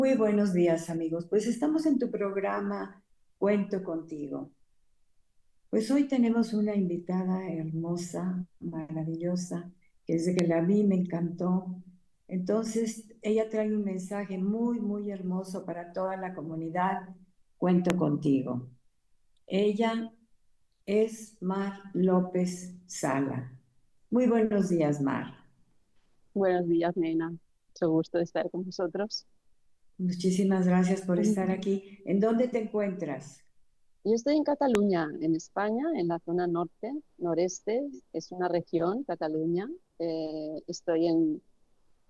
Muy buenos días, amigos. Pues estamos en tu programa Cuento contigo. Pues hoy tenemos una invitada hermosa, maravillosa, que desde que la vi me encantó. Entonces, ella trae un mensaje muy, muy hermoso para toda la comunidad. Cuento contigo. Ella es Mar López Sala. Muy buenos días, Mar. Buenos días, nena. Mucho gusto de estar con vosotros. Muchísimas gracias por estar Ujú. aquí. ¿En dónde te encuentras? Yo estoy en Cataluña, en España, en la zona norte, noreste. Es una región, Cataluña. Estoy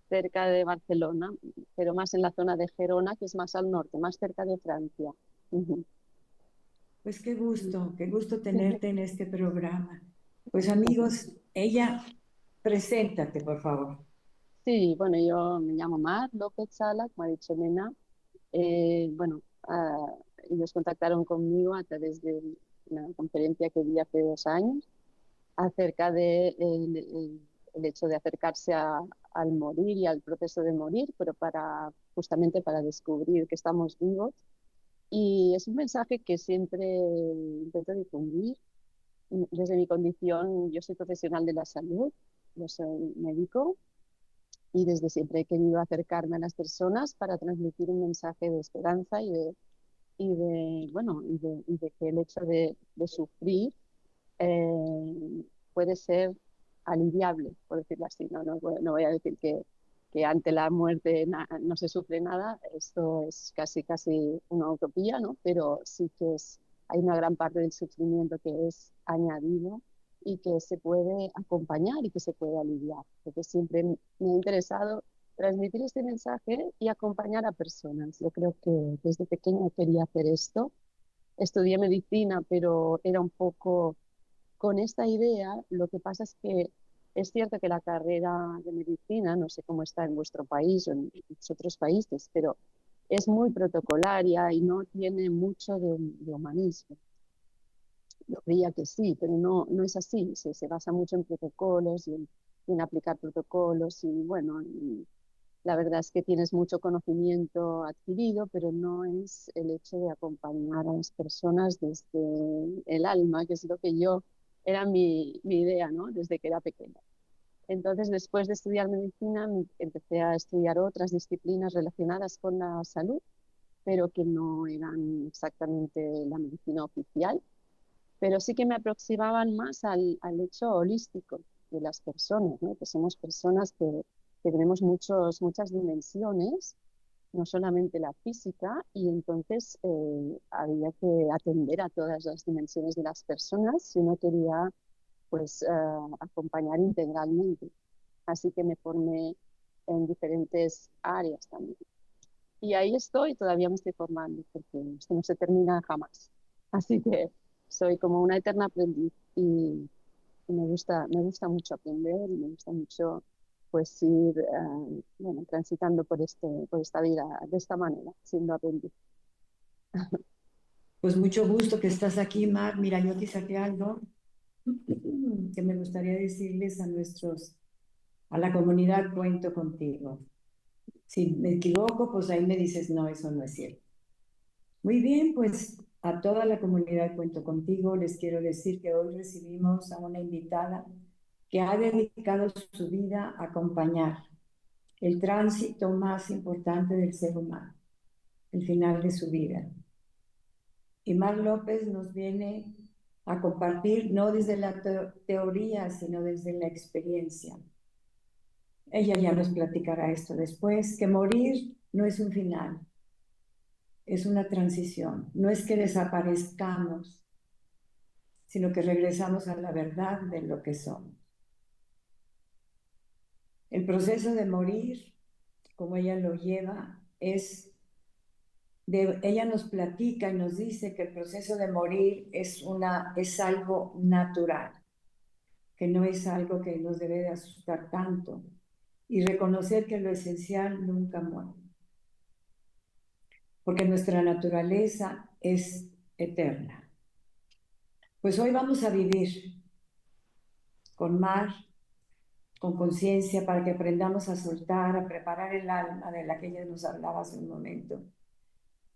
cerca de Barcelona, pero más en la zona de Gerona, que es más al norte, más cerca de Francia. Ujú. Pues qué gusto tenerte en este programa. Pues amigos, ella, preséntate, por favor. Sí, bueno, yo me llamo Mar López Sala, como ha dicho nena. Bueno, ellos contactaron conmigo a través de una conferencia que di hace 2 años acerca de el hecho de acercarse al morir y al proceso de morir, pero justamente para descubrir que estamos vivos. Y es un mensaje que siempre intento difundir. Desde mi condición, yo soy profesional de la salud, yo soy médico y desde siempre he querido acercarme a las personas para transmitir un mensaje de esperanza y de que el hecho de sufrir puede ser aliviable, por decirlo así. No voy a decir que ante la muerte no se sufre nada, esto es casi una utopía, ¿no? Pero sí que hay una gran parte del sufrimiento que es añadido y que se puede acompañar y que se puede aliviar. Porque siempre me ha interesado transmitir este mensaje y acompañar a personas. Yo creo que desde pequeña quería hacer esto. Estudié medicina, pero era un poco con esta idea. Lo que pasa es que es cierto que la carrera de medicina, no sé cómo está en vuestro país o en muchos otros países, pero es muy protocolaria y no tiene mucho de humanismo. Yo creía que sí, pero no es así. Se basa mucho en protocolos y en aplicar protocolos y bueno, y la verdad es que tienes mucho conocimiento adquirido, pero no es el hecho de acompañar a las personas desde el alma, que es lo que era mi idea, ¿no? Desde que era pequeña. Entonces, después de estudiar medicina, empecé a estudiar otras disciplinas relacionadas con la salud, pero que no eran exactamente la medicina oficial, pero sí que me aproximaban más al hecho holístico de las personas, ¿no? Que somos personas que tenemos muchas dimensiones, no solamente la física, y entonces había que atender a todas las dimensiones de las personas si uno quería pues acompañar integralmente. Así que me formé en diferentes áreas también. Y ahí estoy, todavía me estoy formando, porque esto no se termina jamás. Así que soy como una eterna aprendiz y me gusta mucho aprender y me gusta mucho pues ir bueno, transitando por esta vida de esta manera, siendo aprendiz. Pues mucho gusto que estás aquí, Mar. Mira, yo te saqué algo que me gustaría decirles a la comunidad, cuento contigo. Si me equivoco, pues ahí me dices, no, eso no es cierto. Muy bien, pues a toda la comunidad cuento contigo. Les quiero decir que hoy recibimos a una invitada que ha dedicado su vida a acompañar el tránsito más importante del ser humano, el final de su vida. Y Mar López nos viene a compartir no desde la teoría, sino desde la experiencia. Ella ya nos platicará esto después, que morir no es un final, es una transición. No es que desaparezcamos, sino que regresamos a la verdad de lo que somos. El proceso de morir, como ella lo lleva, ella nos platica y nos dice que el proceso de morir es algo natural, que no es algo que nos debe de asustar tanto, y reconocer que lo esencial nunca muere, porque nuestra naturaleza es eterna. Pues hoy vamos a vivir con Mar con conciencia para que aprendamos a soltar, a preparar el alma de la que ella nos hablaba hace un momento,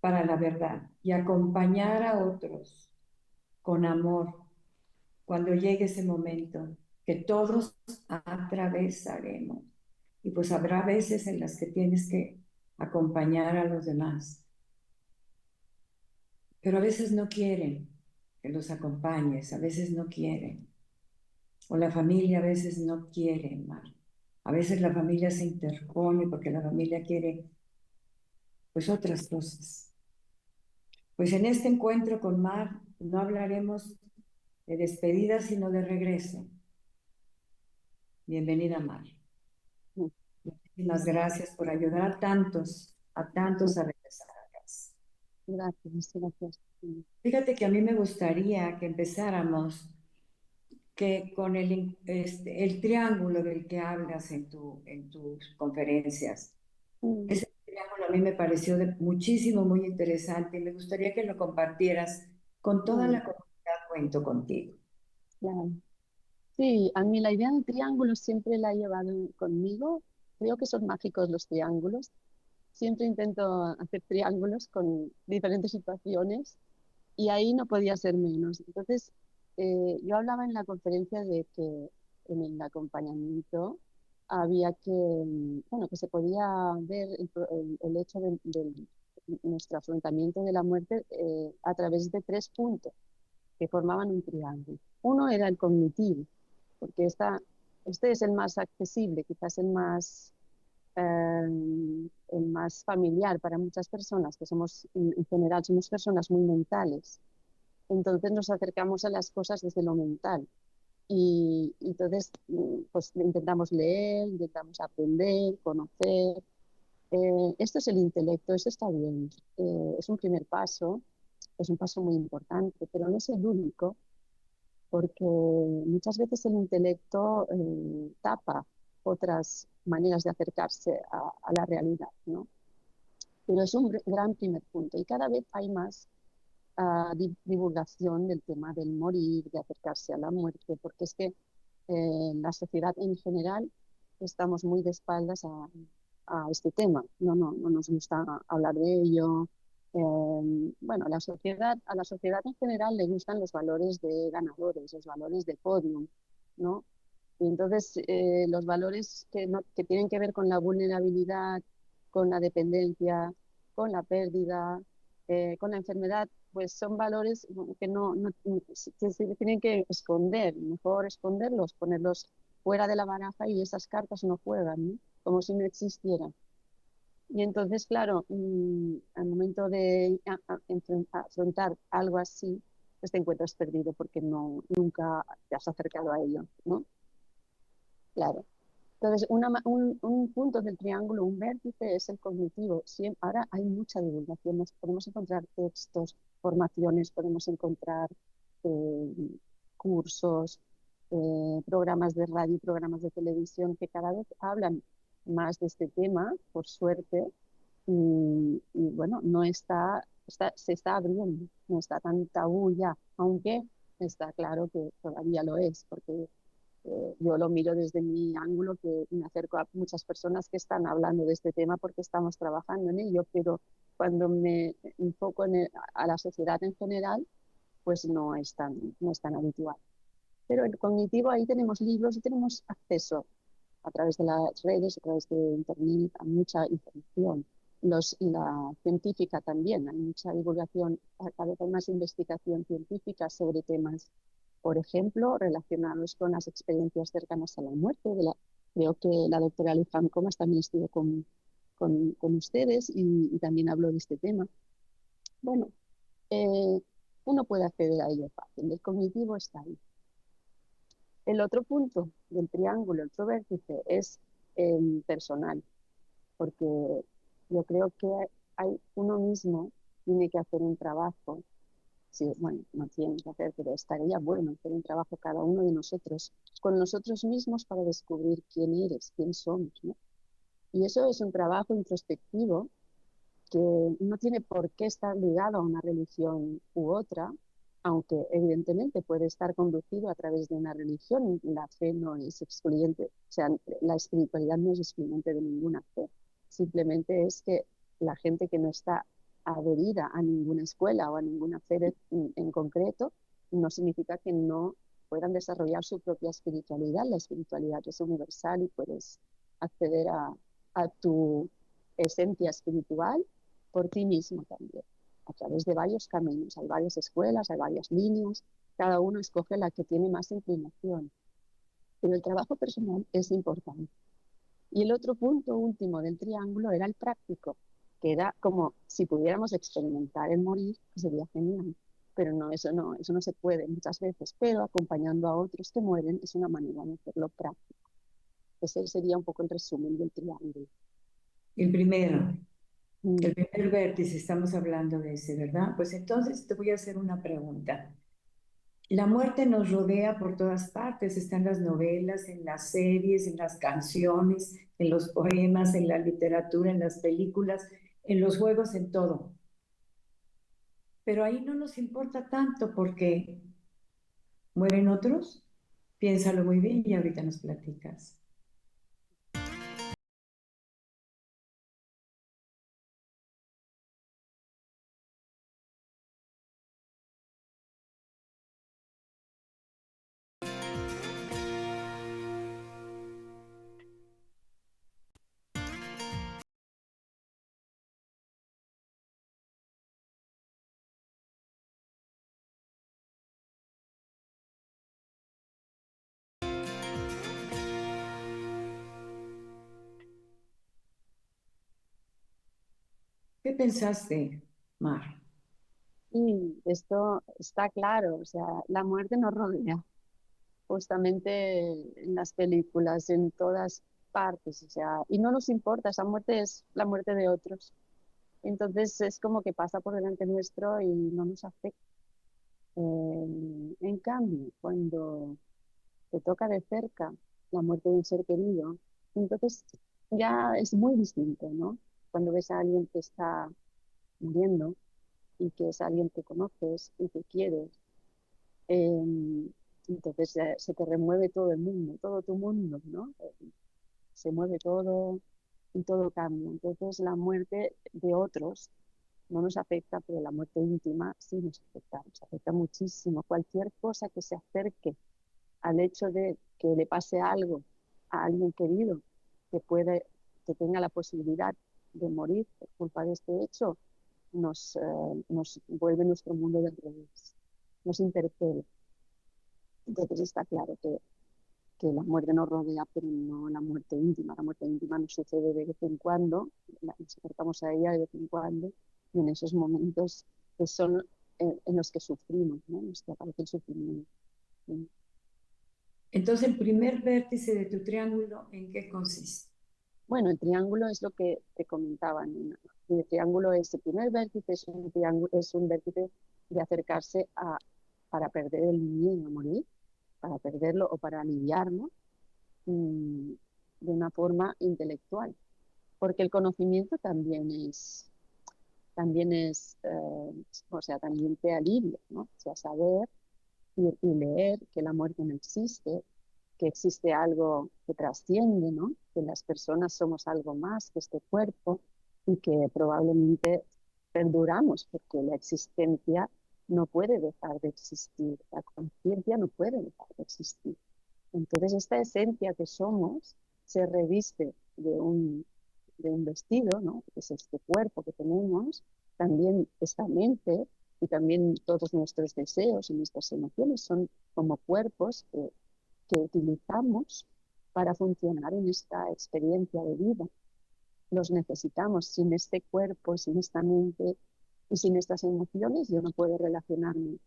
para la verdad y acompañar a otros con amor cuando llegue ese momento que todos atravesaremos. Y pues habrá veces en las que tienes que acompañar a los demás, pero a veces no quieren que los acompañes, a veces no quieren, o la familia a veces no quiere, Mar. A veces la familia se interpone porque la familia quiere pues otras cosas. Pues en este encuentro con Mar no hablaremos de despedida, sino de regreso. Bienvenida, Mar. Mm, Muchísimas gracias por ayudar a tantos a regresar a casa. Gracias, gracias. Fíjate que a mí me gustaría que empezáramos que con el triángulo del que hablas en tus conferencias. Mm, Ese triángulo a mí me pareció muchísimo, muy interesante y me gustaría que lo compartieras con toda mm, la comunidad. Cuento contigo. claro. Sí, a mí la idea del triángulo siempre la he llevado conmigo. Creo que son mágicos los triángulos. Siempre intento hacer triángulos con diferentes situaciones y ahí no podía ser menos. Entonces, yo hablaba en la conferencia de que en el acompañamiento había que, bueno, que se podía ver el hecho de nuestro afrontamiento de la muerte a través de tres puntos que formaban un triángulo. Uno era el cognitivo, porque este es el más accesible, quizás el más familiar para muchas personas, que somos, en general, somos personas muy mentales. Entonces nos acercamos a las cosas desde lo mental. Y entonces, pues intentamos leer, intentamos aprender, conocer. Esto es el intelecto, eso está bien. Es un primer paso, es un paso muy importante, pero no es el único, porque muchas veces el intelecto tapa otras maneras de acercarse a la realidad, ¿no? Pero es un gran primer punto y cada vez hay más divulgación del tema del morir, de acercarse a la muerte, porque es que la sociedad en general estamos muy de espaldas a este tema. No nos gusta hablar de ello. Bueno, a la sociedad en general le gustan los valores de ganadores, los valores de podium, ¿no? Y entonces los valores que tienen que ver con la vulnerabilidad, con la dependencia, con la pérdida, con la enfermedad, pues son valores que que se tienen que esconder, mejor esconderlos, ponerlos fuera de la baraja y esas cartas no juegan, ¿no? Como si no existieran. Y entonces, claro, al momento de afrontar algo así, pues te encuentras perdido porque nunca te has acercado a ello, ¿no? Claro. Entonces, un punto del triángulo, un vértice es el cognitivo. Ahora hay mucha divulgación, podemos encontrar textos, formaciones, podemos encontrar eh, cursos, programas de radio, programas de televisión que cada vez hablan más de este tema, por suerte, y bueno, se está abriendo, no está tan tabú ya, aunque está claro que todavía lo es, porque yo lo miro desde mi ángulo, que me acerco a muchas personas que están hablando de este tema porque estamos trabajando en ello, pero cuando me enfoco a la sociedad en general, pues no es tan habitual. Pero el cognitivo, ahí tenemos libros y tenemos acceso a través de las redes, a través de Internet, a mucha información. Y la científica también, hay mucha divulgación, cada vez hay más investigación científica sobre temas, por ejemplo, relacionados con las experiencias cercanas a la muerte. Creo que la doctora Luján Comas también estuvo con ustedes y también habló de este tema. Bueno, eh, uno puede acceder a ello fácil, el cognitivo está ahí. El otro punto del triángulo, el otro vértice, es personal, porque yo creo que uno mismo tiene que hacer un trabajo, sí, bueno, no tiene que hacer, pero estaría bueno hacer un trabajo cada uno de nosotros, con nosotros mismos para descubrir quién eres, quién somos, ¿no? Y eso es un trabajo introspectivo que no tiene por qué estar ligado a una religión u otra, aunque evidentemente puede estar conducido a través de una religión, la fe no es excluyente, o sea, la espiritualidad no es excluyente de ninguna fe, simplemente es que la gente que no está adherida a ninguna escuela o a ninguna fe en concreto, no significa que no puedan desarrollar su propia espiritualidad. La espiritualidad es universal y puedes acceder a tu esencia espiritual por ti mismo también a través de varios caminos. Hay varias escuelas, hay varias líneas, cada uno escoge la que tiene más inclinación. Pero el trabajo personal es importante. Y el otro punto último del triángulo era el práctico, que era como si pudiéramos experimentar el morir, que sería genial. Pero eso no se puede muchas veces, pero acompañando a otros que mueren es una manera de hacerlo práctico. Ese sería un poco el resumen del triángulo. El primero, Mm. el primer vértice, estamos hablando de ese, ¿verdad? Pues entonces te voy a hacer una pregunta. La muerte nos rodea por todas partes, está en las novelas, en las series, en las canciones, en los poemas, en la literatura, en las películas, en los juegos, en todo. Pero ahí no nos importa tanto porque mueren otros. Piénsalo muy bien y ahorita nos platicas. ¿Qué pensaste, Mar? Y esto está claro, o sea, la muerte nos rodea justamente en las películas, en todas partes, o sea, y no nos importa, esa muerte es la muerte de otros. Entonces es como que pasa por delante nuestro y no nos afecta. En cambio, cuando te toca de cerca la muerte de un ser querido, entonces ya es muy distinto, ¿no? Cuando ves a alguien que está muriendo y que es alguien que conoces y que quieres, eh, entonces se te remueve todo el mundo, todo tu mundo, ¿no? Se mueve todo y todo cambia. Entonces la muerte de otros no nos afecta, pero la muerte íntima sí nos afecta muchísimo. Cualquier cosa que se acerque al hecho de que le pase algo a alguien querido, que puede, que tenga la posibilidad de morir por culpa de este hecho, nos vuelve nuestro mundo del revés, nos interpela. Entonces está claro que la muerte nos rodea, pero no la muerte íntima. La muerte íntima nos sucede de vez en cuando, nos acercamos a ella de vez en cuando, y en esos momentos que son en los que sufrimos, ¿no? En los que aparece el sufrimiento. ¿Sí? Entonces, el primer vértice de tu triángulo, ¿en qué consiste? Bueno, el triángulo es lo que te comentaba, Nina. El triángulo es el primer vértice, es un triángulo, es un vértice de acercarse a, para perder el miedo a morir, para perderlo o para aliviarlo de una forma intelectual, porque el conocimiento o sea, también te alivia, ¿no? O sea, saber y leer que la muerte no existe, que existe algo que trasciende, ¿no? Que las personas somos algo más que este cuerpo y que probablemente perduramos porque la existencia no puede dejar de existir, la conciencia no puede dejar de existir. Entonces esta esencia que somos se reviste de un vestido, ¿no? Que es este cuerpo que tenemos, también esta mente y también todos nuestros deseos y nuestras emociones son como cuerpos que utilizamos para funcionar en esta experiencia de vida. Los necesitamos. Sin este cuerpo, sin esta mente y sin estas emociones, yo no puedo relacionarme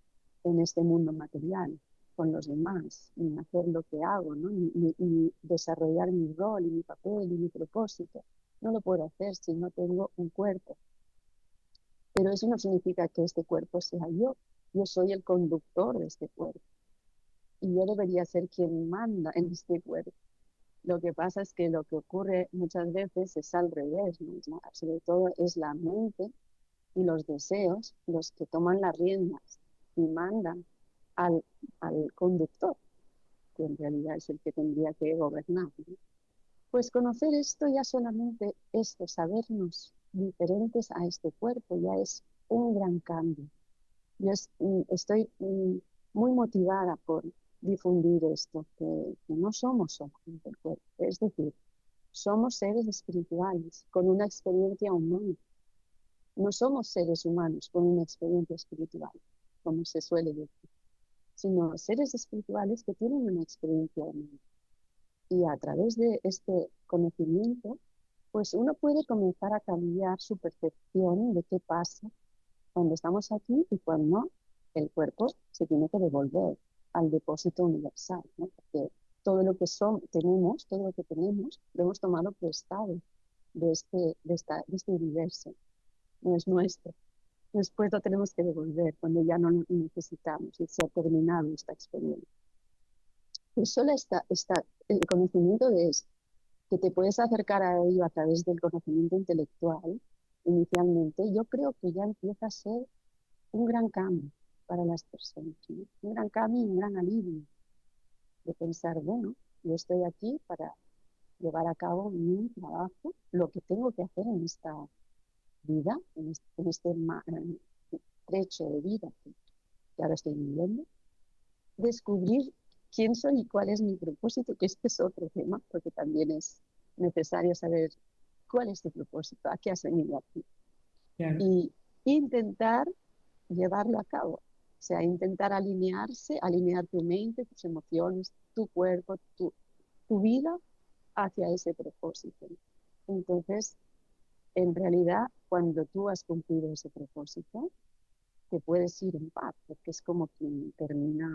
en este mundo material con los demás, ni hacer lo que hago, ¿no? Ni desarrollar mi rol y mi papel y mi propósito. No lo puedo hacer si no tengo un cuerpo. Pero eso no significa que este cuerpo sea yo. Yo soy el conductor de este cuerpo y yo debería ser quien manda en este cuerpo. Lo que pasa es que lo que ocurre muchas veces es al revés, ¿no? Sobre todo es la mente y los deseos los que toman las riendas y mandan al, al conductor, que en realidad es el que tendría que gobernar, ¿no? Pues conocer esto, ya solamente esto, sabernos diferentes a este cuerpo, ya es un gran cambio. Estoy muy motivada por difundir esto, que no somos solamente el cuerpo, es decir, somos seres espirituales con una experiencia humana. No somos seres humanos con una experiencia espiritual, como se suele decir, sino seres espirituales que tienen una experiencia humana. Y a través de este conocimiento, pues uno puede comenzar a cambiar su percepción de qué pasa cuando estamos aquí y cuando el cuerpo se tiene que devolver al depósito universal, ¿no? Porque todo lo que tenemos, todo lo que tenemos, lo hemos tomado prestado de este universo, no es nuestro. Después lo tenemos que devolver cuando ya no lo necesitamos y se ha terminado esta experiencia. Pues solo el conocimiento de esto, que te puedes acercar a ello a través del conocimiento intelectual, inicialmente, yo creo que ya empieza a ser un gran cambio para las personas, ¿no? Un gran cambio y un gran alivio de pensar, bueno, yo estoy aquí para llevar a cabo mi trabajo, lo que tengo que hacer en esta vida, en este trecho de vida que ahora estoy viviendo, descubrir quién soy y cuál es mi propósito, que este es otro tema, porque también es necesario saber cuál es tu propósito, a qué has venido aquí, Claro. y intentar llevarlo a cabo. O sea, intentar alinear tu mente, tus emociones, tu cuerpo, tu vida hacia ese propósito. Entonces, en realidad, cuando tú has cumplido ese propósito, te puedes ir en paz, porque es como quien termina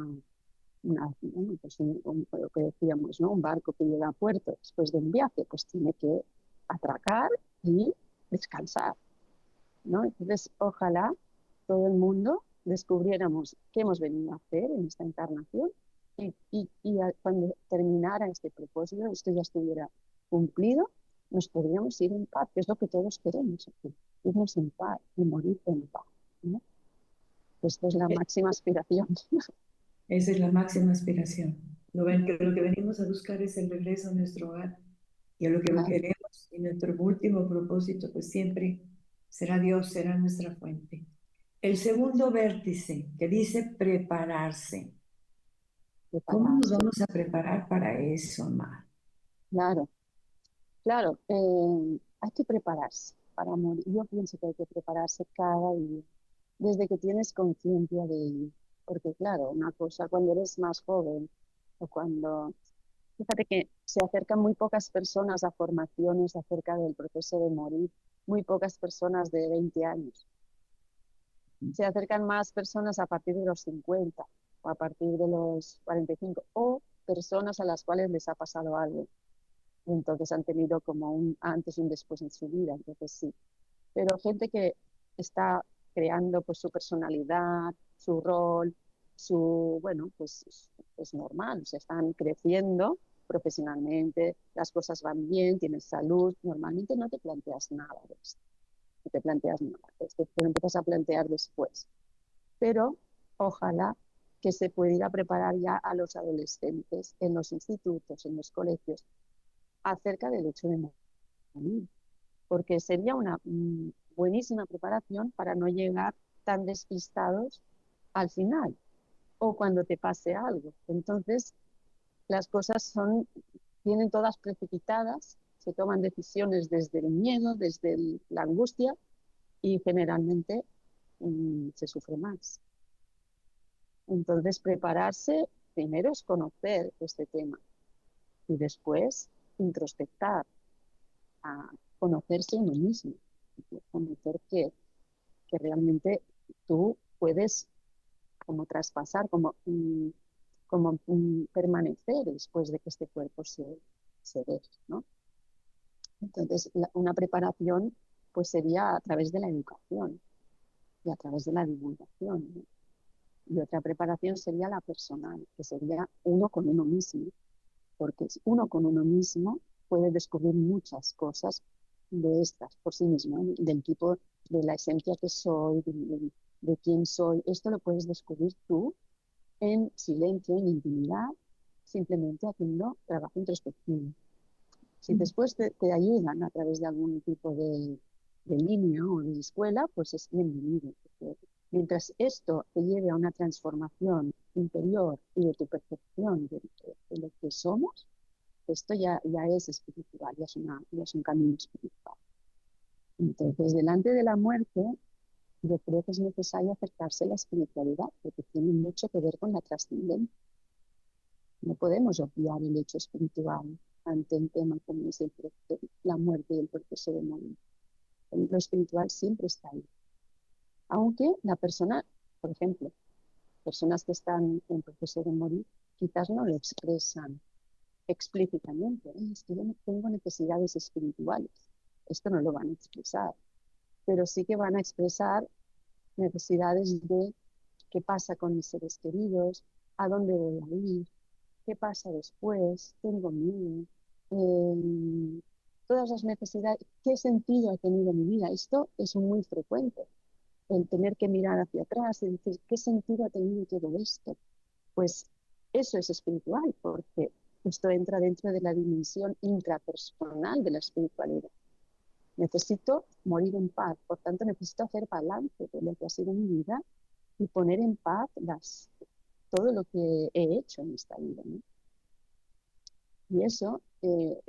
bueno, pues lo que decíamos, ¿no? Un barco que llega a puerto después de un viaje, pues tiene que atracar y descansar, ¿no? Entonces, ojalá todo el mundo descubriéramos qué hemos venido a hacer en esta encarnación cuando terminara este propósito, esto ya estuviera cumplido, nos podríamos ir en paz, que es lo que todos queremos aquí, irnos en paz y morir en paz, ¿no? Esto es la E- máxima aspiración. Esa es la máxima aspiración. Lo que venimos a buscar es el regreso a nuestro hogar y a lo que Claro, queremos y nuestro último propósito, pues siempre será Dios, será nuestra fuente. El segundo vértice que dice prepararse. ¿Cómo nos prepararse. vamos a preparar para eso, Mar? Claro, claro, hay que prepararse para morir. Yo pienso que hay que prepararse cada día, desde que tienes conciencia de ello. Porque claro, una cosa cuando eres más joven o cuando... Fíjate que se acercan muy pocas personas a formaciones acerca del proceso de morir, muy pocas personas de 20 años. Se acercan más personas a partir de los 50 o a partir de los 45 o personas a las cuales les ha pasado algo. Y entonces han tenido como un antes y un después en su vida, entonces sí. Pero gente que está creando pues su personalidad, su rol, bueno, pues es normal, se están creciendo profesionalmente, las cosas van bien, tienes salud, normalmente no te planteas nada de esto, no te planteas nada de esto, te lo empiezas a plantear después. Pero ojalá que se pudiera preparar ya a los adolescentes en los institutos, en los colegios, acerca del hecho de morir, porque sería una buenísima preparación para no llegar tan despistados al final o cuando te pase algo. Entonces, las cosas vienen todas precipitadas, se toman decisiones desde el miedo, desde la angustia y generalmente se sufre más. Entonces, prepararse primero es conocer este tema y después introspectar, a conocerse uno mismo, conocer que realmente tú puedes como traspasar, como permanecer después de que este cuerpo se deje, ¿no? Entonces, una preparación pues sería a través de la educación y a través de la divulgación, ¿no? Y otra preparación sería la personal, que sería uno con uno mismo, porque uno con uno mismo puede descubrir muchas cosas de estas por sí mismo, ¿eh? Del tipo de la esencia que soy, de quién soy. Esto lo puedes descubrir tú en silencio, en intimidad, simplemente haciendo trabajo introspectivo. Si después te ayudan a través de algún tipo de línea o de escuela, pues es bienvenido. Mientras esto te lleve a una transformación interior y de tu percepción de lo que somos, esto ya es espiritual, ya es un camino espiritual. Entonces, delante de la muerte, yo creo que es necesario acercarse a la espiritualidad, porque tiene mucho que ver con la trascendencia. No podemos obviar el hecho espiritual ante un tema como es la muerte y el proceso de morir. Lo espiritual siempre está ahí. Aunque la persona, por ejemplo, personas que están en proceso de morir, quizás no lo expresan explícitamente. Es que yo no tengo necesidades espirituales. Esto no lo van a expresar, pero sí que van a expresar necesidades de qué pasa con mis seres queridos, a dónde voy a ir, qué pasa después, tengo miedo, todas las necesidades, qué sentido ha tenido mi vida. Esto es muy frecuente, el tener que mirar hacia atrás y decir, ¿qué sentido ha tenido todo esto? Pues eso es espiritual, porque esto entra dentro de la dimensión intrapersonal de la espiritualidad. Necesito morir en paz, por tanto necesito hacer balance de lo que ha sido mi vida y poner en paz todo lo que he hecho en esta vida, ¿no? Y eso, en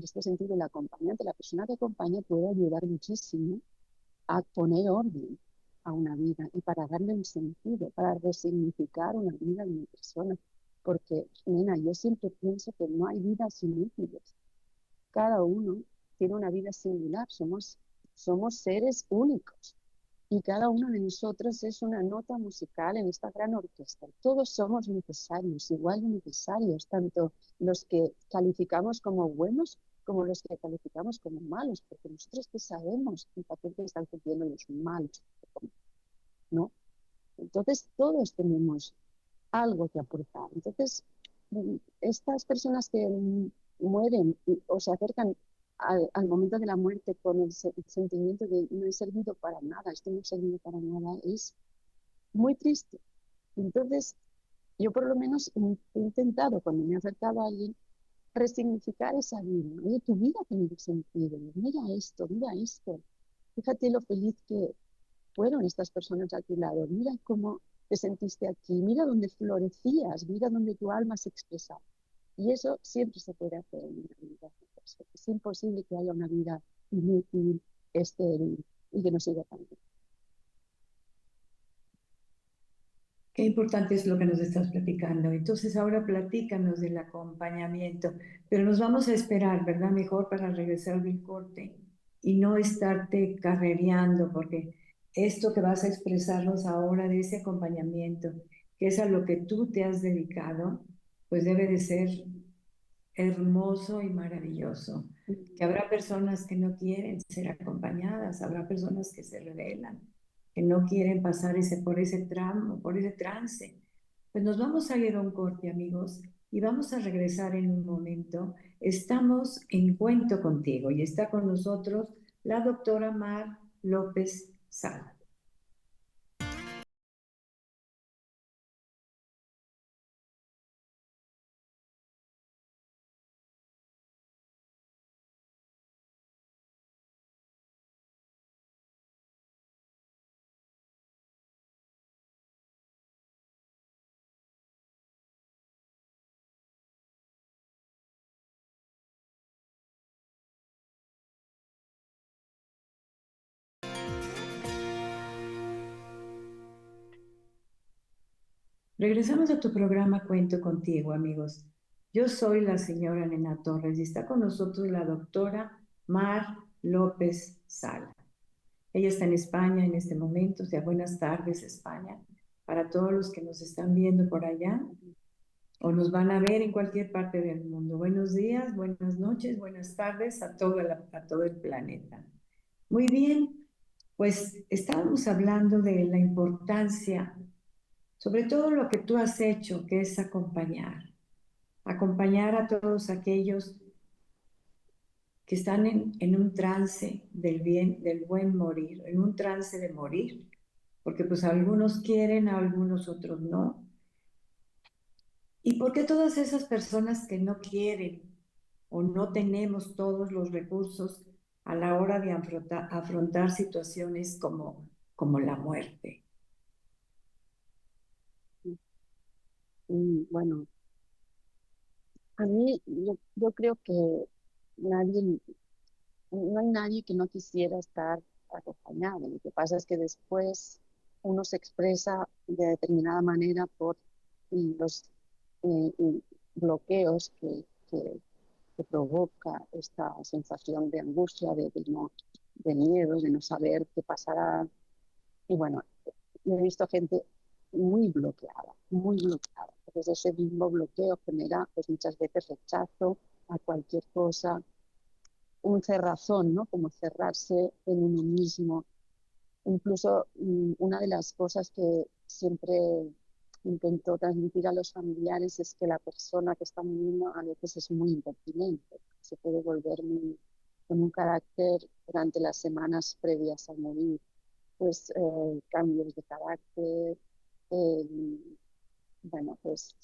este sentido, el acompañante, la persona que acompaña puede ayudar muchísimo a poner orden a una vida y para darle un sentido, para resignificar una vida de una persona. Porque, nena, yo siempre pienso que no hay vidas inútiles. Cada uno tiene una vida singular, somos seres únicos. Y cada uno de nosotros es una nota musical en esta gran orquesta. Todos somos necesarios, igual de necesarios, tanto los que calificamos como buenos como los que calificamos como malos, porque nosotros que sabemos el papel que están cumpliendo los malos, ¿no? Entonces todos tenemos algo que aportar. Entonces, estas personas que mueren o se acercan al momento de la muerte con el sentimiento de no he servido para nada, esto no he servido para nada, es muy triste. Entonces, yo por lo menos he intentado, cuando me he acercado a alguien, resignificar esa vida. Oye, tu vida ha tenido sentido, mira esto. Fíjate lo feliz que fueron estas personas a tu lado. Mira cómo te sentiste aquí, mira dónde florecías, mira dónde tu alma se expresaba. Y eso siempre se puede hacer en una vida. Es imposible que haya una vida inútil, estéril y que no siga tan bien. Qué importante es lo que nos estás platicando. Entonces ahora platícanos del acompañamiento, pero nos vamos a esperar, ¿verdad? Mejor para regresar del corte y no estarte carrereando, porque esto que vas a expresarnos ahora de ese acompañamiento, que es a lo que tú te has dedicado, pues debe de ser hermoso y maravilloso. Que habrá personas que no quieren ser acompañadas, habrá personas que se rebelan, que no quieren pasar por ese tramo, por ese trance. Pues nos vamos a ir a un corte, amigos, y vamos a regresar en un momento. Estamos en Cuento Contigo y está con nosotros la doctora Mar López Sala. Regresamos a tu programa Cuento Contigo, amigos. Yo soy la señora Nena Torres y está con nosotros la doctora Mar López Sala. Ella está en España en este momento, o sea, buenas tardes España, para todos los que nos están viendo por allá o nos van a ver en cualquier parte del mundo. Buenos días, buenas noches, buenas tardes a todo el planeta. Muy bien, pues estábamos hablando de la importancia, sobre todo lo que tú has hecho, que es acompañar a todos aquellos que están en un trance del bien, del buen morir, en un trance de morir, porque pues algunos quieren, algunos otros no. ¿Y por qué todas esas personas que no quieren o no tenemos todos los recursos a la hora de afrontar situaciones como la muerte? Y bueno, a mí yo creo que nadie, no hay nadie que no quisiera estar acompañado. Lo que pasa es que después uno se expresa de determinada manera por los bloqueos que provoca esta sensación de angustia, de miedo, de no saber qué pasará. Y bueno, yo he visto gente muy bloqueada, muy bloqueada. Entonces ese mismo bloqueo genera pues muchas veces rechazo a cualquier cosa, un cerrazón, ¿no? Como cerrarse en uno mismo. Incluso una de las cosas que siempre intento transmitir a los familiares es que la persona que está muriendo a veces es muy impertinente, se puede volver con un carácter durante las semanas previas a morir, pues cambios de carácter, eh, bueno, pues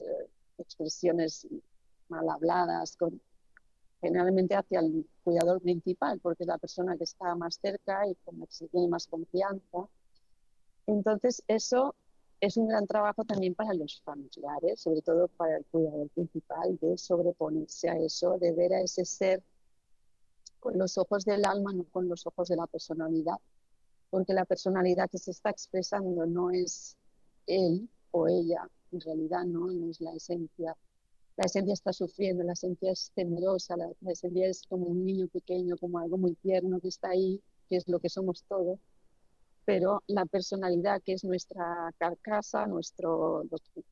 expresiones mal habladas, generalmente hacia el cuidador principal, porque es la persona que está más cerca y con la que se tiene más confianza. Entonces, eso es un gran trabajo también para los familiares, sobre todo para el cuidador principal, de sobreponerse a eso, de ver a ese ser con los ojos del alma, no con los ojos de la personalidad, porque la personalidad que se está expresando no es él o ella, en realidad no es la esencia. La esencia está sufriendo, la esencia es temerosa, la esencia es como un niño pequeño, como algo muy tierno que está ahí, que es lo que somos todos, pero la personalidad, que es nuestra carcasa,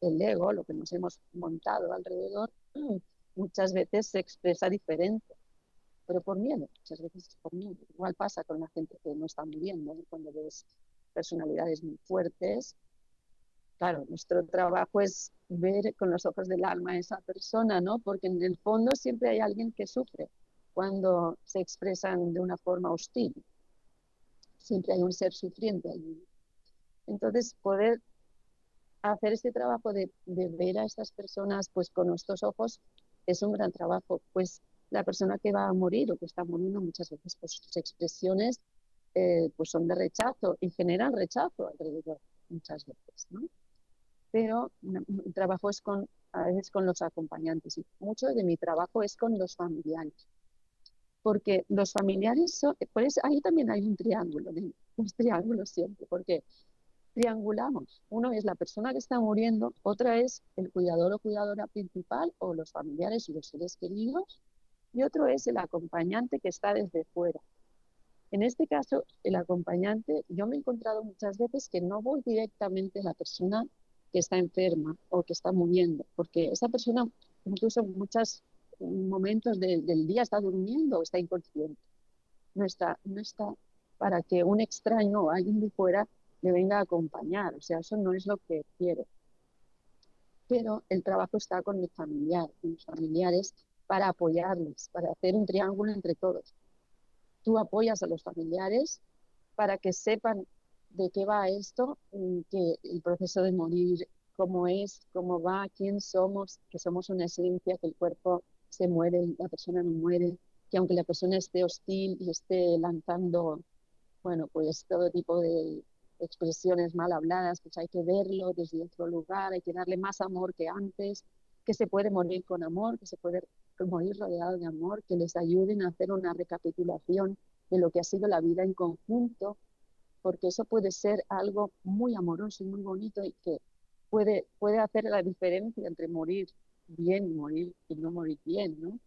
el ego, lo que nos hemos montado alrededor, muchas veces se expresa diferente, pero por miedo, muchas veces es por miedo. Igual pasa con la gente que no está muriendo, ¿no? Cuando ves personalidades muy fuertes. Claro, nuestro trabajo es ver con los ojos del alma a esa persona, ¿no? Porque en el fondo siempre hay alguien que sufre cuando se expresan de una forma hostil. Siempre hay un ser sufriente allí. Entonces, poder hacer este trabajo de ver a estas personas pues con nuestros ojos es un gran trabajo. Pues la persona que va a morir o que está muriendo muchas veces, pues sus expresiones pues son de rechazo y generan rechazo alrededor muchas veces, ¿no? Pero el trabajo es a veces con los acompañantes y mucho de mi trabajo es con los familiares, porque los familiares son, por eso ahí también hay un triángulo, un triángulo siempre, porque triangulamos. Uno es la persona que está muriendo, otra es el cuidador o cuidadora principal o los familiares y los seres queridos, y otro es el acompañante que está desde fuera. En este caso, el acompañante, yo me he encontrado muchas veces que no voy directamente a la persona que está enferma o que está muriendo, porque esa persona incluso en muchos momentos del día está durmiendo o está inconsciente. No está para que un extraño o alguien de fuera le venga a acompañar, o sea, eso no es lo que quiero. Pero el trabajo está con los familiares para apoyarles, para hacer un triángulo entre todos. Tú apoyas a los familiares para que sepan de qué va esto, que el proceso de morir, cómo es, cómo va, quién somos, que somos una esencia, que el cuerpo se muere, la persona no muere, que aunque la persona esté hostil y esté lanzando, bueno, pues todo tipo de expresiones mal habladas, pues hay que verlo desde otro lugar, hay que darle más amor que antes, que se puede morir con amor, que se puede morir rodeado de amor, que les ayuden a hacer una recapitulación de lo que ha sido la vida en conjunto, porque eso puede ser algo muy amoroso y muy bonito y que puede hacer la diferencia entre morir bien y morir y no morir bien, ¿no?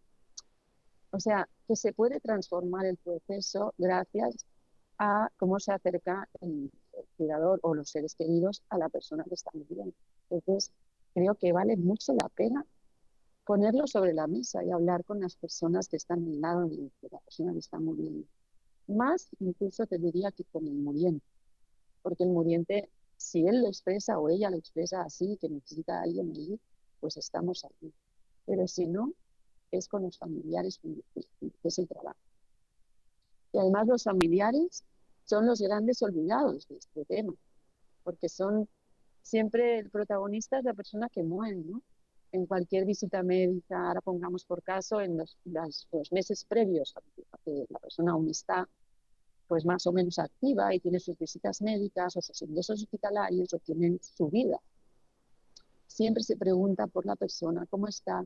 O sea, que se puede transformar el proceso gracias a cómo se acerca el cuidador o los seres queridos a la persona que está muriendo. Entonces, creo que vale mucho la pena ponerlo sobre la mesa y hablar con las personas que están al lado de la persona que está muriendo. Más incluso te diría que con el muriente, porque el muriente, si él lo expresa o ella lo expresa así, que necesita a alguien morir, pues estamos aquí. Pero si no, es con los familiares que es el trabajo. Y además los familiares son los grandes olvidados de este tema, porque son siempre el protagonista es la persona que muere, ¿no? En cualquier visita médica, ahora pongamos por caso, en los meses previos a que la persona aún está pues más o menos activa y tiene sus visitas médicas o sus ingresos hospitalarios o tiene su vida. Siempre se pregunta por la persona, cómo está,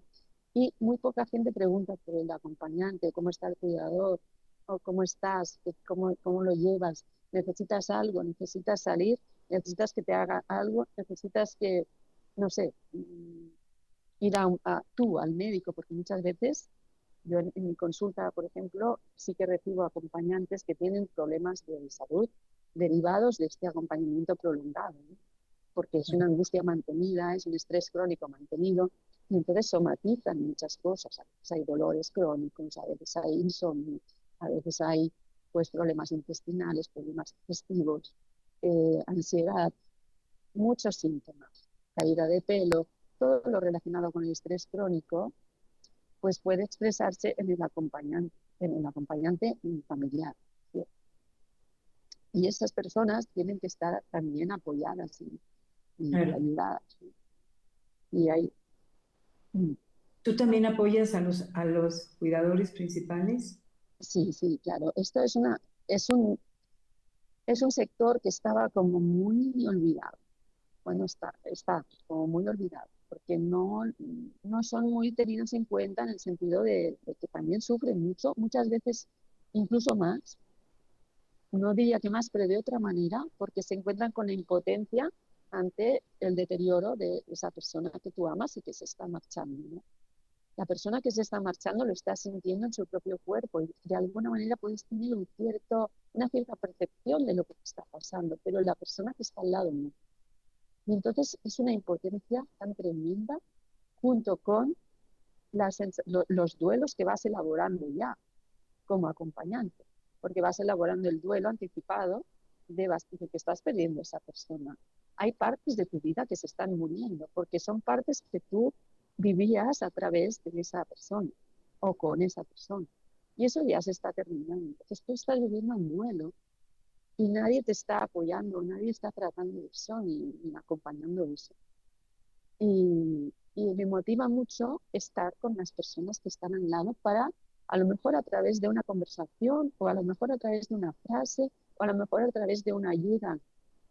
y muy poca gente pregunta por el acompañante, cómo está el cuidador, o cómo estás, cómo lo llevas, necesitas algo, necesitas salir, necesitas que te haga algo, necesitas que, no sé, ir tú al médico, porque muchas veces yo en mi consulta, por ejemplo, sí que recibo acompañantes que tienen problemas de salud derivados de este acompañamiento prolongado, ¿no? Porque es una angustia mantenida, es un estrés crónico mantenido, y entonces somatizan muchas cosas. A veces hay dolores crónicos, a veces hay insomnio, a veces hay pues problemas intestinales, problemas digestivos, ansiedad, muchos síntomas, caída de pelo, todo lo relacionado con el estrés crónico, pues puede expresarse en el acompañante familiar, ¿sí? Y esas personas tienen que estar también apoyadas y Claro. ayudadas, ¿sí? Y hay, mm, ¿Tú también apoyas a los cuidadores principales? sí, sí, claro. Esto es un, es un sector que estaba como muy olvidado. Bueno, está como muy olvidado, porque no son muy tenidos en cuenta en el sentido de que también sufren mucho, muchas veces incluso más, no diría que más, pero de otra manera, porque se encuentran con la impotencia ante el deterioro de esa persona que tú amas y que se está marchando, ¿no? La persona que se está marchando lo está sintiendo en su propio cuerpo y de alguna manera puedes tener una cierta percepción de lo que está pasando, pero la persona que está al lado no. Y entonces es una impotencia tan tremenda junto con los duelos que vas elaborando ya como acompañante, porque vas elaborando el duelo anticipado de que estás perdiendo a esa persona. Hay partes de tu vida que se están muriendo, porque son partes que tú vivías a través de esa persona o con esa persona. Y eso ya se está terminando. Entonces tú estás viviendo un duelo y nadie te está apoyando, nadie está tratando eso ni acompañando eso. Y me motiva mucho estar con las personas que están al lado para, a lo mejor a través de una conversación, o a lo mejor a través de una frase, o a lo mejor a través de una ayuda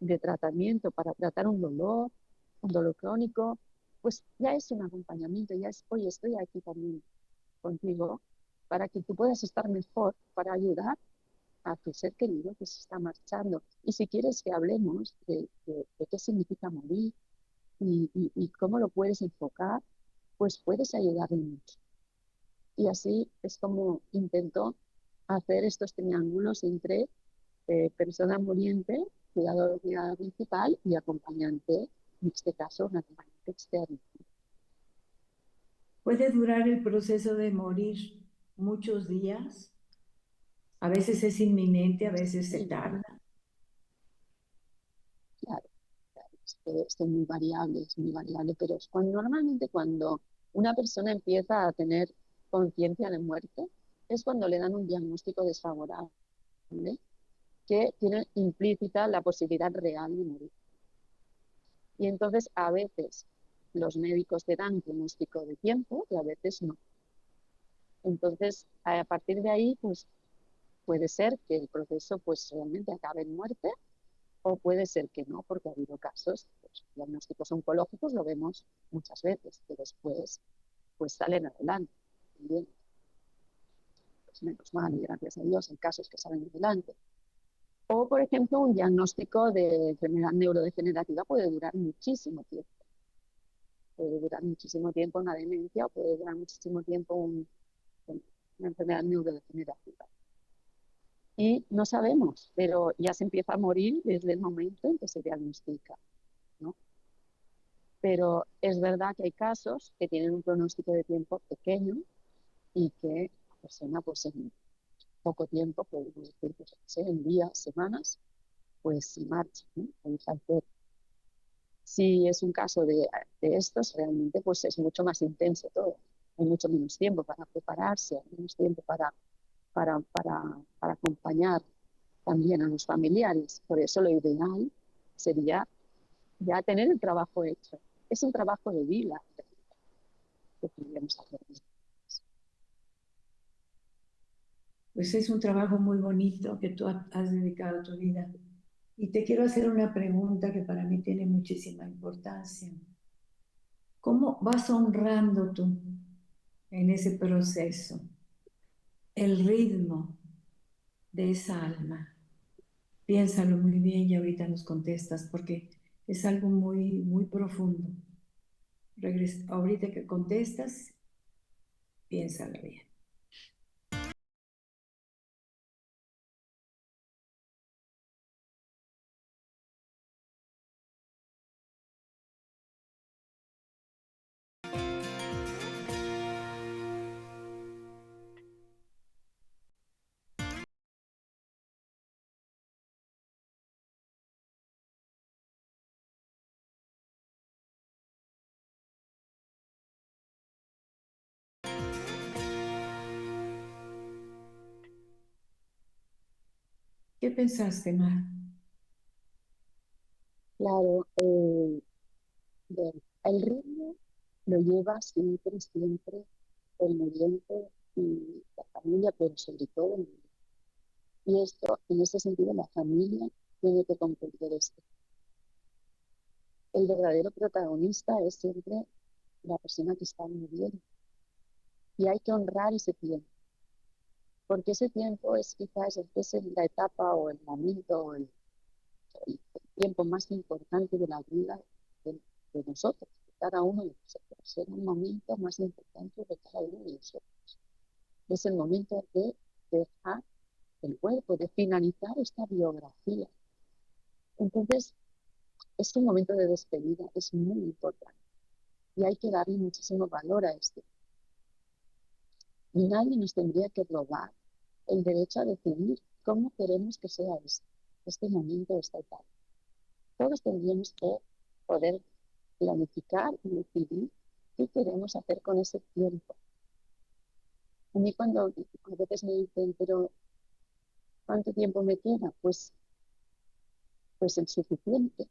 de tratamiento para tratar un dolor crónico, pues ya es un acompañamiento, ya es, oye, estoy aquí también contigo para que tú puedas estar mejor, para ayudar a tu ser querido que se está marchando. Y si quieres que hablemos de qué significa morir, y cómo lo puedes enfocar, pues puedes ayudarle mucho. Y así es como intento hacer estos triángulos entre persona muriente, cuidador cuidador principal y acompañante, en este caso un acompañante externo. ¿Puede durar el proceso de morir muchos días? A veces es inminente, a veces se Sí, tarda. claro, claro, esto es muy variable, pero normalmente cuando una persona empieza a tener conciencia de muerte, es cuando le dan un diagnóstico desfavorable que tiene implícita la posibilidad real de morir. Y entonces a veces los médicos te dan pronóstico de tiempo y a veces no. Entonces, a partir de ahí, pues puede ser que el proceso pues realmente acabe en muerte o puede ser que no, porque ha habido casos, pues, diagnósticos oncológicos lo vemos muchas veces, que después pues salen adelante. Bien, pues menos mal y gracias a Dios hay casos que salen adelante. O, por ejemplo, un diagnóstico de enfermedad neurodegenerativa puede durar muchísimo tiempo. Puede durar muchísimo tiempo una demencia o puede durar muchísimo tiempo una enfermedad neurodegenerativa. Y no sabemos, pero ya se empieza a morir desde el momento en que se diagnostica, ¿no? Pero es verdad que hay casos que tienen un pronóstico de tiempo pequeño y que la persona, pues en poco tiempo, podemos decir, pues, en días, semanas, pues se marcha, ¿no? Si es un caso de estos, realmente pues es mucho más intenso todo. Hay mucho menos tiempo para prepararse, hay menos tiempo para acompañar también a los familiares. Por eso lo ideal sería ya tener el trabajo hecho. Es un trabajo de vida que podríamos hacer. Pues es un trabajo muy bonito que tú has dedicado a tu vida. Y te quiero hacer una pregunta que para mí tiene muchísima importancia. ¿Cómo vas honrando tú en ese proceso el ritmo de esa alma? Piénsalo muy bien y ahorita nos contestas porque es algo muy, muy profundo. Ahorita que contestas, piénsalo bien. ¿Qué pensaste, Mar? Claro, bien, el ritmo lo lleva siempre, siempre el movimiento y la familia, pero sobre todo el movimiento. Y esto, en ese sentido, la familia tiene que comprender esto. El verdadero protagonista es siempre la persona que está viviendo. Y hay que honrar ese tiempo, porque ese tiempo es quizás es la etapa o el momento o el tiempo más importante de la vida de nosotros, de cada uno de nosotros. Es el momento más importante de cada uno de nosotros. Es el momento de dejar el cuerpo, de finalizar esta biografía. Entonces, es un momento de despedida, es muy importante. Y hay que darle muchísimo valor a esto. Y nadie nos tendría que robar el derecho a decidir cómo queremos que sea este momento, esta etapa. Todos tendríamos que poder planificar y decidir qué queremos hacer con ese tiempo. A mí cuando a veces me dicen, pero ¿cuánto tiempo me queda? Pues el suficiente.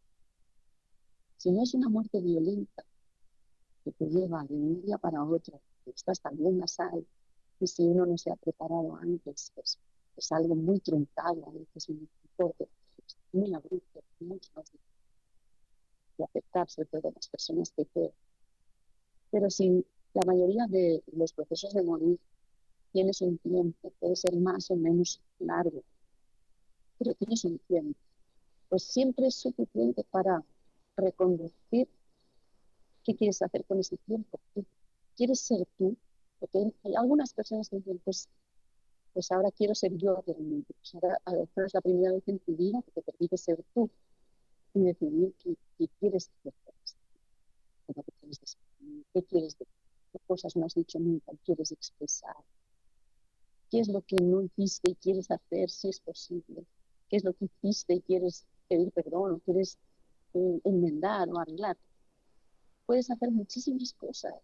Si no es una muerte violenta que te lleva de un día para otro, que estás también la sal, y si uno no se ha preparado antes, pues es algo muy truncado, a veces muy fuerte, muy abrupto, mucho más difícil de aceptar, sobre todo las personas que pueden. Pero si la mayoría de los procesos de morir tienes un tiempo, puede ser más o menos largo, pero tienes un tiempo, pues siempre es suficiente para reconducir qué quieres hacer con ese tiempo. ¿Quieres ser tú? Porque hay algunas personas que dicen, pues ahora quiero ser yo realmente. Pues ahora a lo mejor es la primera vez en tu vida que te permite ser tú y decidir qué quieres hacer. ¿Qué quieres decir? ¿Qué quieres decir? ¿Qué cosas no has dicho nunca y quieres expresar? ¿Qué es lo que no hiciste y quieres hacer si es posible? ¿Qué es lo que hiciste y quieres pedir perdón o quieres enmendar o arreglar? Puedes hacer muchísimas cosas.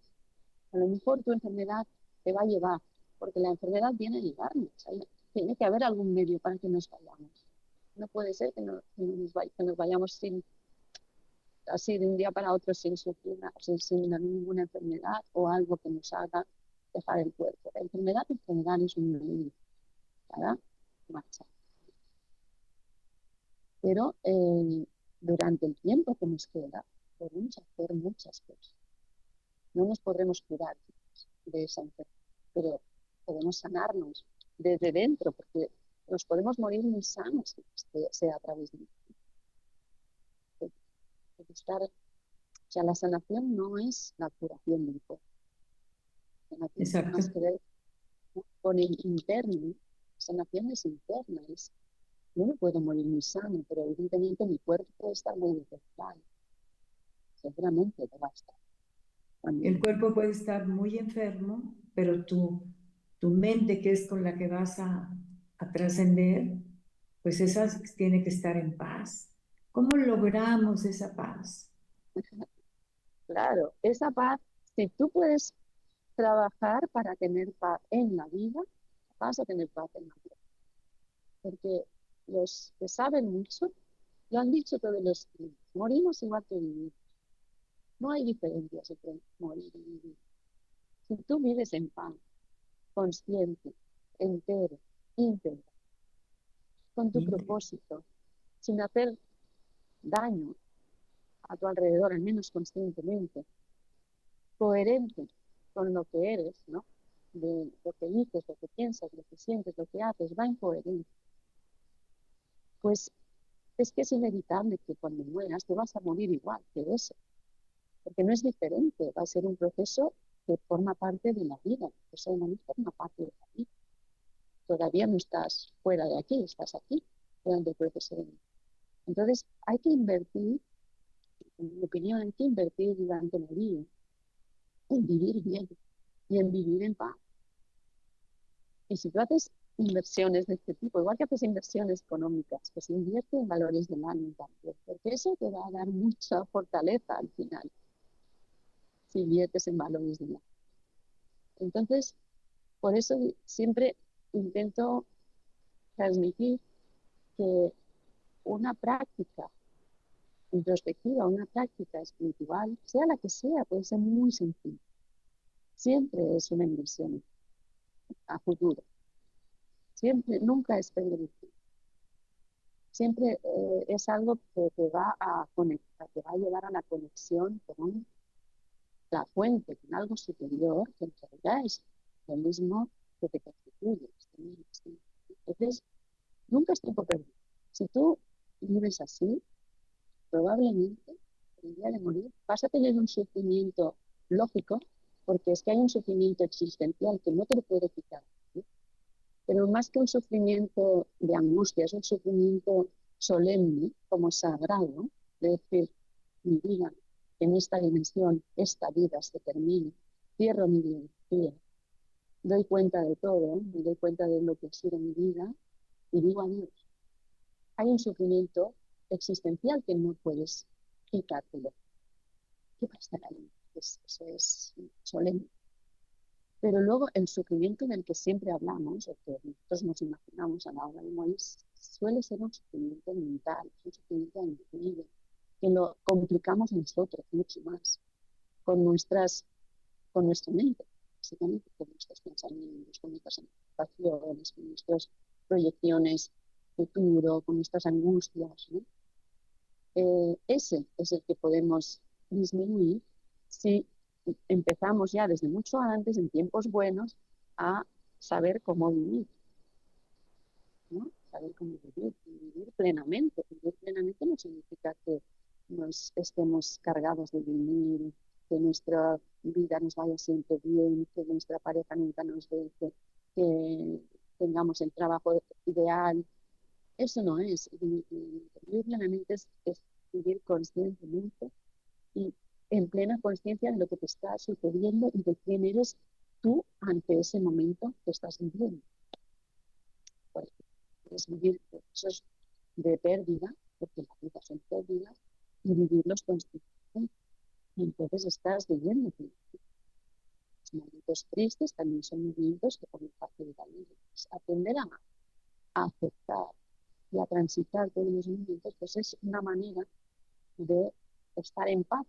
A lo mejor tu enfermedad te va a llevar, porque la enfermedad viene a llevarnos. Tiene que haber algún medio para que nos vayamos. No puede ser que nos vayamos así de un día para otro sin sufrir sin ninguna enfermedad o algo que nos haga dejar el cuerpo. La enfermedad en general es un medio para marchar. Pero durante el tiempo que nos queda, podemos hacer muchas cosas. No nos podremos curar de esa enfermedad, pero podemos sanarnos desde dentro, porque nos podemos morir muy sanos, sea a través de estar. O sea, la sanación no es la curación del cuerpo. La sanación tiene Exacto. más que ver con el interno. La sanación es interna. Yo no puedo morir muy sano, pero evidentemente mi cuerpo puede estar muy infectado. Seguramente lo va a estar. El cuerpo puede estar muy enfermo, pero tu mente, que es con la que vas a trascender, pues esa tiene que estar en paz. ¿Cómo logramos esa paz? Claro, esa paz, si tú puedes trabajar para tener paz en la vida, vas a tener paz en la vida. Porque los que saben mucho Lo han dicho todos los estudios. Morimos igual que vivimos. No hay diferencias entre morir y vivir. Si tú vives en paz, consciente, entero, íntegro, con tu Inte- propósito, sin hacer daño a tu alrededor, al menos conscientemente, coherente con lo que eres, ¿no? De lo que dices, lo que piensas, lo que sientes, lo que haces, va en coherencia. Pues es que es inevitable que cuando mueras te vas a morir igual que eso, porque no es diferente, va a ser un proceso que forma parte de la vida, el ser humano forma parte de la vida. Todavía no estás fuera de aquí, estás aquí durante el proceso de vida. Entonces hay que invertir, en mi opinión, hay que invertir durante la vida en vivir bien y en vivir en paz. Y si tú haces inversiones de este tipo, igual que haces inversiones económicas, pues invierte en valores del alma también, porque eso te va a dar mucha fortaleza al final, si inviertes en valores del alma. Entonces, por eso siempre intento transmitir que una práctica introspectiva, una práctica espiritual, sea la que sea, puede ser muy sencilla. Siempre es una inversión a futuro. Siempre, nunca es perder el tiempo. Siempre es algo que te va a conectar, te va a llevar a la conexión con la fuente, con algo superior, que en realidad es lo mismo que te constituye. Entonces, nunca es tiempo perdido. Si tú vives así, probablemente el día de morir vas a tener un sufrimiento lógico, porque es que hay un sufrimiento existencial que no te lo puede quitar, ¿sí? Pero más que un sufrimiento de angustia, es un sufrimiento solemne, como sagrado, de decir, mi vida en esta dimensión, esta vida se termina, cierro mi biografía, doy cuenta de todo, me doy cuenta de lo que ha sido mi vida y digo adiós. Hay un sufrimiento existencial que no puedes quitártelo. ¿Qué va a estar ahí? Eso es solemne. Pero luego el sufrimiento del que siempre hablamos, o que nosotros nos imaginamos a la hora de morir, suele ser un sufrimiento mental, un sufrimiento individuo, que lo complicamos nosotros mucho más con con nuestra mente, básicamente con nuestros pensamientos, con nuestras anticipaciones, con nuestras proyecciones futuro, con nuestras angustias, ¿no? Ese es el que podemos disminuir si empezamos ya desde mucho antes, en tiempos buenos, a saber cómo vivir, ¿no? Saber cómo vivir, y vivir plenamente. Vivir plenamente no significa que nos estemos cargados de vivir, que nuestra vida nos vaya siempre bien, que nuestra pareja nunca nos deje, que tengamos el trabajo ideal. Eso no es. Vivir plenamente es vivir conscientemente y en plena conciencia de lo que te está sucediendo y de quién eres tú ante ese momento que estás viviendo. Pues, es vivir procesos de pérdida, porque la vida son pérdidas, y vivirlos conscientemente. Y entonces estás viviendo. Los momentos tristes también son momentos que forman parte de la vida. Pues aprender a aceptar y a transitar todos los momentos, pues es una manera de estar en paz,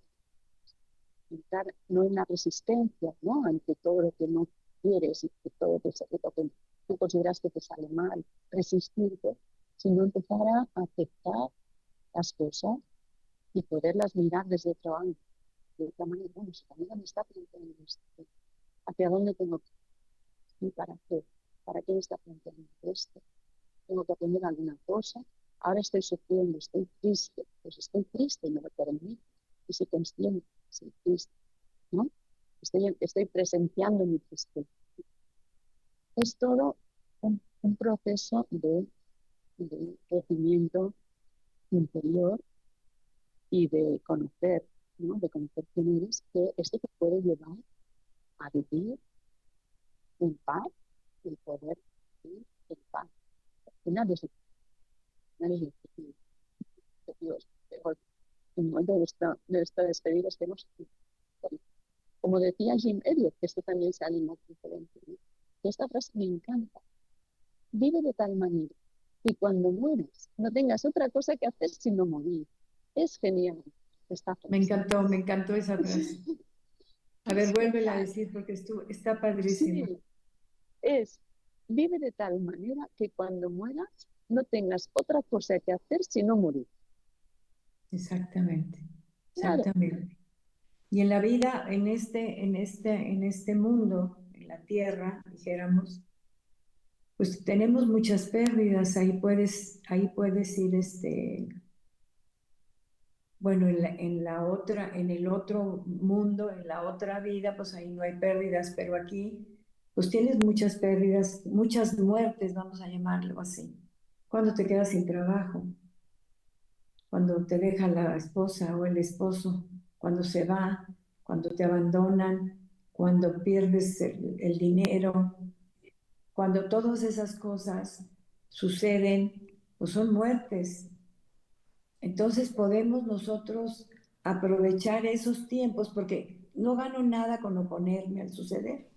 entrar no en la resistencia, ¿no? Ante todo lo que no quieres y que todo te, lo que tú consideras que te sale mal, resistirte, sino empezar a aceptar las cosas y poderlas mirar desde otro ángulo, de otra manera. Bueno, si la vida me está planteando esto, ¿hacia dónde tengo que ir y para qué? ¿Para qué me está planteando esto? ¿Tengo que aprender alguna cosa? Ahora estoy sufriendo, estoy triste, pues estoy triste y me lo permito. Y soy consciente, soy triste, ¿no? Estoy presenciando mi tristeza. Es todo un proceso de crecimiento interior y de conocer, ¿no? De conocer quién eres, que esto te puede llevar a vivir en paz y poder vivir en paz. Al final es el objetivo. Pero en el momento de esta despedida estemos aquí. Como decía Jim Elliot, que esto también se anima diferente, ¿no? Esta frase me encanta. Vive de tal manera y cuando mueras no tengas otra cosa que hacer sino morir. Es genial esta frase. Me encantó esa frase. A ver, Es vuélvela a genial. decir porque está padrísima. Sí, es vive de tal manera que cuando mueras no tengas otra cosa que hacer sino morir. Exactamente, Claro, exactamente. Y en la vida, en este mundo, en la tierra, dijéramos, pues tenemos muchas pérdidas. Ahí puedes ir, bueno, en la otra, en el otro mundo, en la otra vida, pues ahí no hay pérdidas, pero aquí, pues tienes muchas pérdidas, muchas muertes, vamos a llamarlo así. Cuando te quedas sin trabajo, cuando te deja la esposa o el esposo, cuando se va, cuando te abandonan, cuando pierdes el dinero, cuando todas esas cosas suceden, pues son muertes. Entonces podemos nosotros aprovechar esos tiempos porque no gano nada con oponerme al suceder.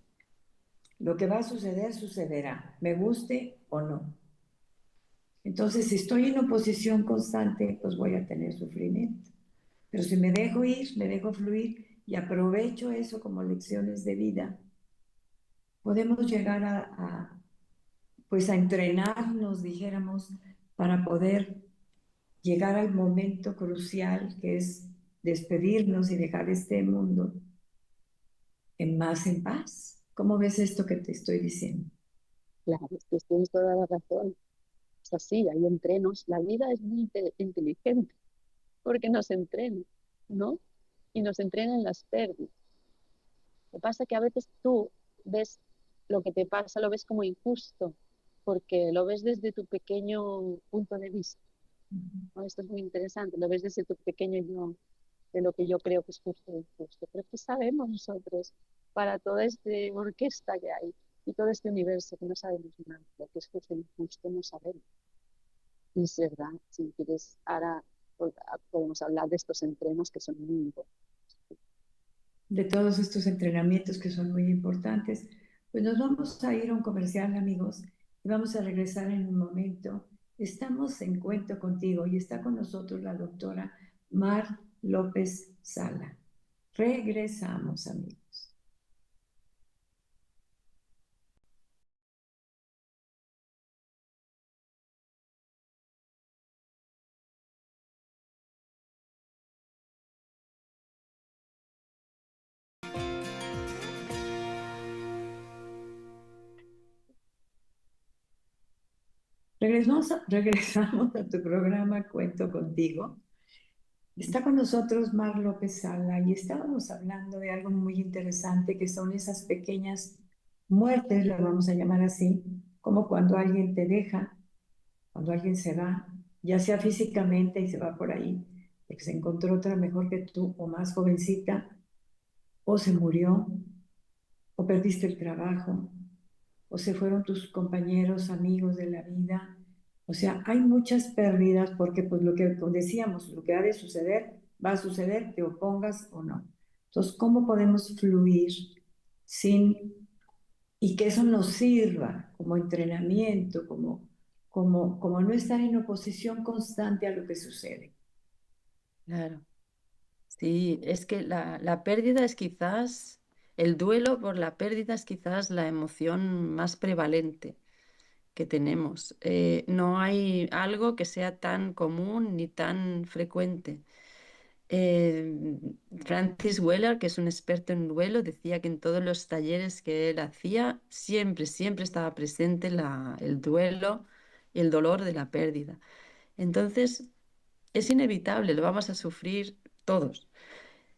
Lo que va a suceder, sucederá, me guste o no. Entonces, si estoy en oposición constante, pues voy a tener sufrimiento. Pero si me dejo ir, me dejo fluir y aprovecho eso como lecciones de vida, podemos llegar pues a entrenarnos, dijéramos, para poder llegar al momento crucial que es despedirnos y dejar este mundo en paz. ¿Cómo ves esto que te estoy diciendo? claro, es que tienes toda la razón. Es así, hay entrenos. La vida es muy inteligente porque nos entrena, ¿no? Y nos entrena en las pérdidas. Lo que pasa es que a veces tú ves lo que te pasa, lo ves como injusto, porque lo ves desde tu pequeño punto de vista, ¿no? Esto es muy interesante, lo ves desde tu pequeño yo, de lo que yo creo que es justo e injusto. Pero ¿qué sabemos nosotros para toda esta orquesta que hay y todo este universo que no sabemos nada? Lo que es justo e injusto no sabemos. Y es verdad, si quieres, ahora podemos hablar de estos entrenos que son muy importantes. De todos estos entrenamientos que son muy importantes, pues nos vamos a ir a un comercial, amigos, y vamos a regresar en un momento. Estamos en Cuento Contigo y está con nosotros la doctora Mar López Sala. Regresamos, amigos. Regresamos a tu programa Cuento Contigo. Está con nosotros Mar López Sala y estábamos hablando de algo muy interesante que son esas pequeñas muertes, lo vamos a llamar así, como cuando alguien te deja, cuando alguien se va, ya sea físicamente y se va por ahí, porque se encontró otra mejor que tú o más jovencita, o se murió, o perdiste el trabajo, o se fueron tus compañeros, amigos de la vida. O sea, hay muchas pérdidas porque pues lo que decíamos, lo que ha de suceder, va a suceder, te opongas o no. Entonces, ¿cómo podemos fluir sin, y que eso nos sirva como entrenamiento, como no estar en oposición constante a lo que sucede? Claro, sí, es que la pérdida es quizás, el duelo por la pérdida es quizás la emoción más prevalente que tenemos. No hay algo que sea tan común ni tan frecuente. Francis Weller, que es un experto en duelo, decía que en todos los talleres que él hacía, siempre, siempre estaba presente el duelo y el dolor de la pérdida. Entonces, es inevitable, lo vamos a sufrir todos.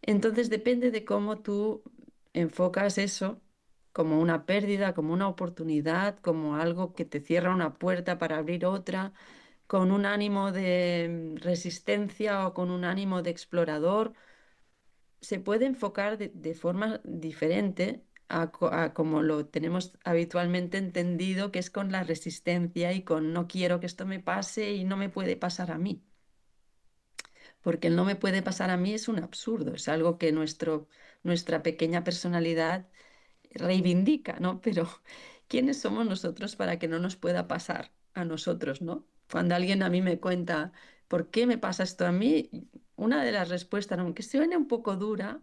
Entonces depende de cómo tú enfocas eso como una pérdida, como una oportunidad, como algo que te cierra una puerta para abrir otra, con un ánimo de resistencia o con un ánimo de explorador. Se puede enfocar de forma diferente a como lo tenemos habitualmente entendido, que es con la resistencia y con no quiero que esto me pase y no me puede pasar a mí. Porque el no me puede pasar a mí es un absurdo, es algo que nuestra pequeña personalidad reivindica, ¿no? Pero ¿quiénes somos nosotros para que no nos pueda pasar a nosotros, ¿no? cuando alguien a mí me cuenta por qué me pasa esto a mí, una de las respuestas, aunque suene un poco dura,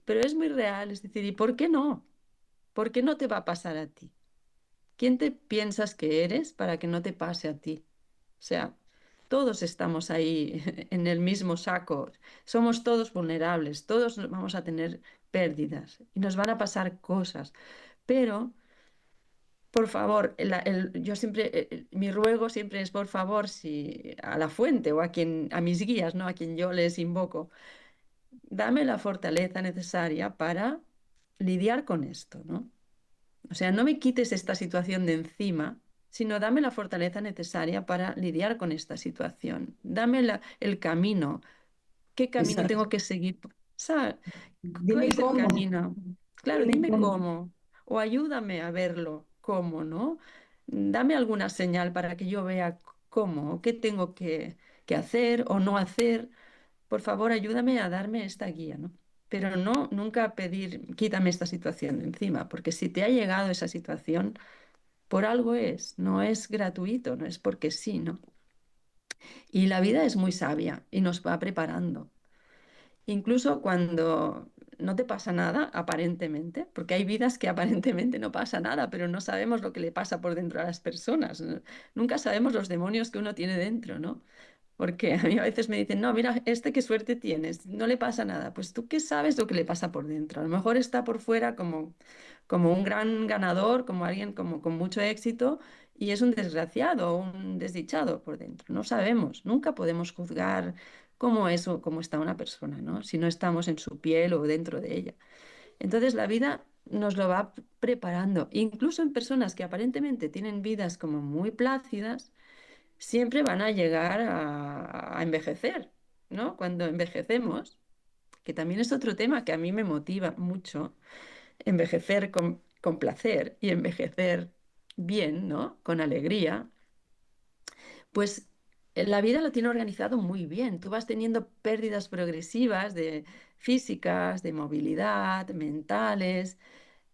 pero es muy real, es decir, ¿y por qué no? ¿Por qué no te va a pasar a ti? ¿Quién te piensas que eres para que no te pase a ti? O sea, todos estamos ahí en el mismo saco, somos todos vulnerables, todos vamos a tener pérdidas y nos van a pasar cosas, pero por favor, yo siempre, mi ruego siempre es por favor, si a la fuente o a quien, a mis guías, ¿no? A quien yo les invoco, dame la fortaleza necesaria para lidiar con esto, ¿no? O sea, no me quites esta situación de encima, sino dame la fortaleza necesaria para lidiar con esta situación. Dame el camino. ¿Qué camino Exacto. tengo que seguir? ¿Sabes? ¿Cuál Dime es el cómo, camino? Claro, dime dime cómo. cómo o ayúdame a verlo cómo, ¿no? Dame alguna señal para que yo vea cómo o qué tengo que hacer o no hacer. Por favor, ayúdame a darme esta guía, ¿no? Pero no, nunca pedir, quítame esta situación de encima, porque si te ha llegado esa situación, por algo es, no es gratuito, no es porque sí, ¿no? Y la vida es muy sabia y nos va preparando. Incluso cuando no te pasa nada, aparentemente, porque hay vidas que aparentemente no pasa nada, pero no sabemos lo que le pasa por dentro a las personas, ¿no? Nunca sabemos los demonios que uno tiene dentro, ¿no? Porque a mí a veces me dicen, no, mira, este qué suerte tienes, no le pasa nada. Pues tú qué sabes lo que le pasa por dentro. A lo mejor está por fuera como un gran ganador, como alguien como, con mucho éxito, y es un desgraciado, un desdichado por dentro. No sabemos, nunca podemos juzgar cómo es o cómo está una persona, ¿no? Si no estamos en su piel o dentro de ella. Entonces la vida nos lo va preparando, incluso en personas que aparentemente tienen vidas como muy plácidas siempre van a llegar a envejecer, ¿no? Cuando envejecemos, que también es otro tema que a mí me motiva mucho, envejecer con placer y envejecer bien, ¿no? Con alegría, pues la vida lo tiene organizado muy bien. Tú vas teniendo pérdidas progresivas de físicas, de movilidad, mentales,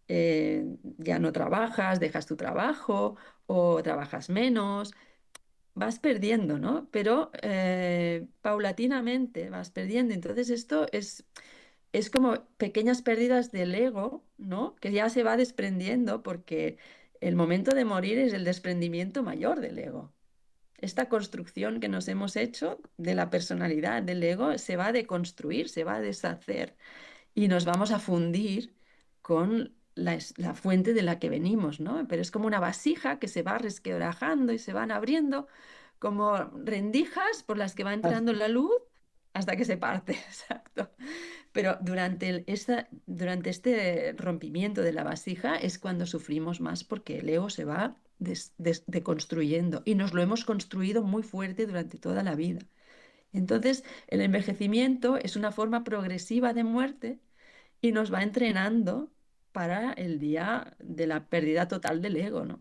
ya no trabajas, dejas tu trabajo o trabajas menos, vas perdiendo, ¿no? Pero paulatinamente vas perdiendo. Entonces esto es como pequeñas pérdidas del ego, ¿no? Que ya se va desprendiendo porque el momento de morir es el desprendimiento mayor del ego. Esta construcción que nos hemos hecho de la personalidad del ego se va a deconstruir, se va a deshacer y nos vamos a fundir con la fuente de la que venimos, ¿no? Pero es como una vasija que se va resquebrajando y se van abriendo como rendijas por las que va entrando la luz hasta que se parte, exacto. Pero durante este rompimiento de la vasija es cuando sufrimos más porque el ego se va deconstruyendo y nos lo hemos construido muy fuerte durante toda la vida. Entonces, el envejecimiento es una forma progresiva de muerte y nos va entrenando para el día de la pérdida total del ego, ¿no?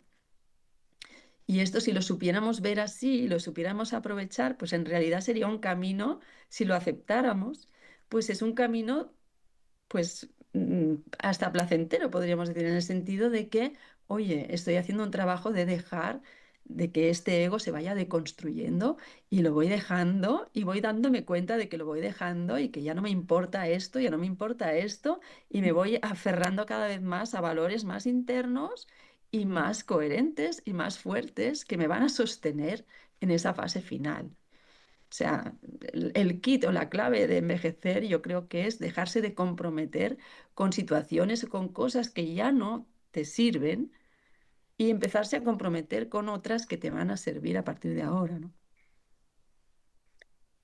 Y esto, si lo supiéramos ver así y lo supiéramos aprovechar, pues en realidad sería un camino, si lo aceptáramos, pues es un camino pues hasta placentero, podríamos decir, en el sentido de que, oye, estoy haciendo un trabajo de dejar de que este ego se vaya deconstruyendo y lo voy dejando y voy dándome cuenta de que lo voy dejando y que ya no me importa esto, ya no me importa esto y me voy aferrando cada vez más a valores más internos y más coherentes y más fuertes que me van a sostener en esa fase final. O sea, el kit o la clave de envejecer yo creo que es dejarse de comprometer con situaciones o con cosas que ya no te sirven y empezarse a comprometer con otras que te van a servir a partir de ahora, ¿no?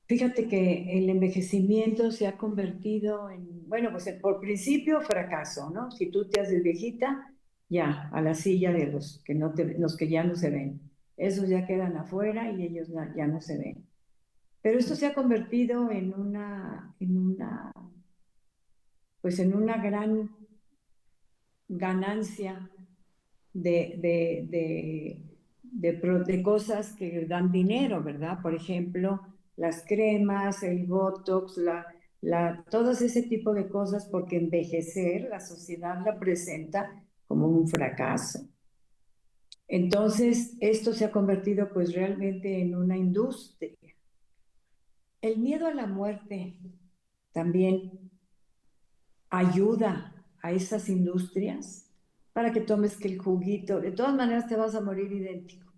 Fíjate que el envejecimiento se ha convertido en, bueno, pues por principio fracaso, ¿no? Si tú te haces viejita, ya, a la silla de los que, no te, los que ya no se ven. Esos ya quedan afuera y ellos ya no se ven. Pero esto se ha convertido pues en una gran ganancia de cosas que dan dinero, ¿verdad? Por ejemplo, las cremas, el Botox, todo ese tipo de cosas, porque envejecer la sociedad la presenta como un fracaso. Entonces, esto se ha convertido pues realmente en una industria. El miedo a la muerte también ayuda a esas industrias para que tomes que el juguito, de todas maneras te vas a morir idéntico.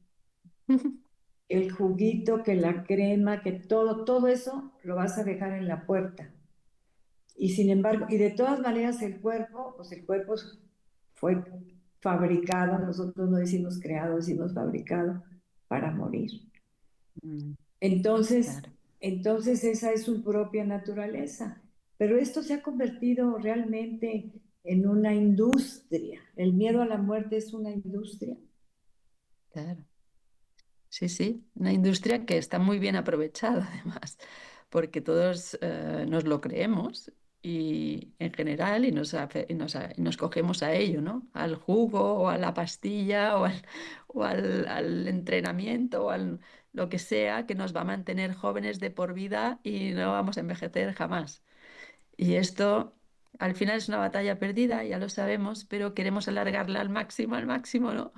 El juguito, que la crema, que todo eso lo vas a dejar en la puerta. Y sin embargo, y de todas maneras pues el cuerpo fue fabricado, nosotros no decimos creado, decimos fabricado para morir. Mm, Entonces, claro, entonces esa es su propia naturaleza. Pero esto se ha convertido realmente en una industria. El miedo a la muerte es una industria. claro. Sí, sí, una industria que está muy bien aprovechada además, porque todos nos lo creemos y en general y nos cogemos a ello, ¿no? Al jugo o a la pastilla o al entrenamiento o al lo que sea que nos va a mantener jóvenes de por vida y no vamos a envejecer jamás. Y esto al final es una batalla perdida, ya lo sabemos, pero queremos alargarla al máximo, ¿no?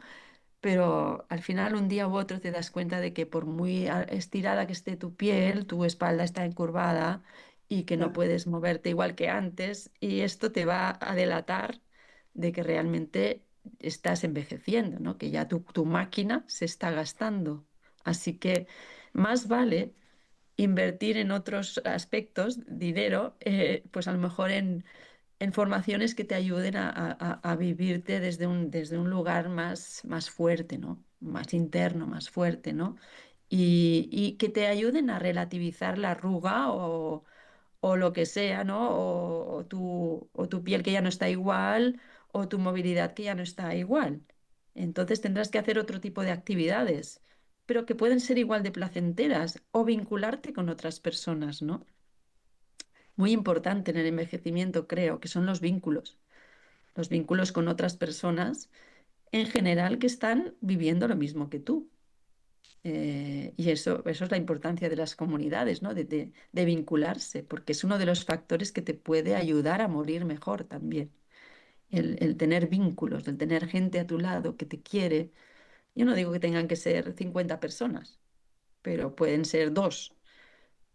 Pero al final un día u otro te das cuenta de que por muy estirada que esté tu piel, tu espalda está encurvada y que no puedes moverte igual que antes y esto te va a delatar de que realmente estás envejeciendo, ¿no? Que ya tu máquina se está gastando. Así que más vale invertir en otros aspectos, dinero, pues a lo mejor en formaciones que te ayuden a vivirte desde un lugar más fuerte, ¿no? Más interno, más fuerte, ¿no? Y que te ayuden a relativizar la arruga o lo que sea, ¿no? O tu piel que ya no está igual, o tu movilidad que ya no está igual. Entonces tendrás que hacer otro tipo de actividades, pero que pueden ser igual de placenteras o vincularte con otras personas, ¿no? Muy importante en el envejecimiento, creo, que son los vínculos con otras personas en general que están viviendo lo mismo que tú. Y eso es la importancia de las comunidades, ¿no? De vincularse, porque es uno de los factores que te puede ayudar a morir mejor también. El tener vínculos, el tener gente a tu lado que te quiere. Yo no digo que tengan que ser 50 personas, pero pueden ser dos.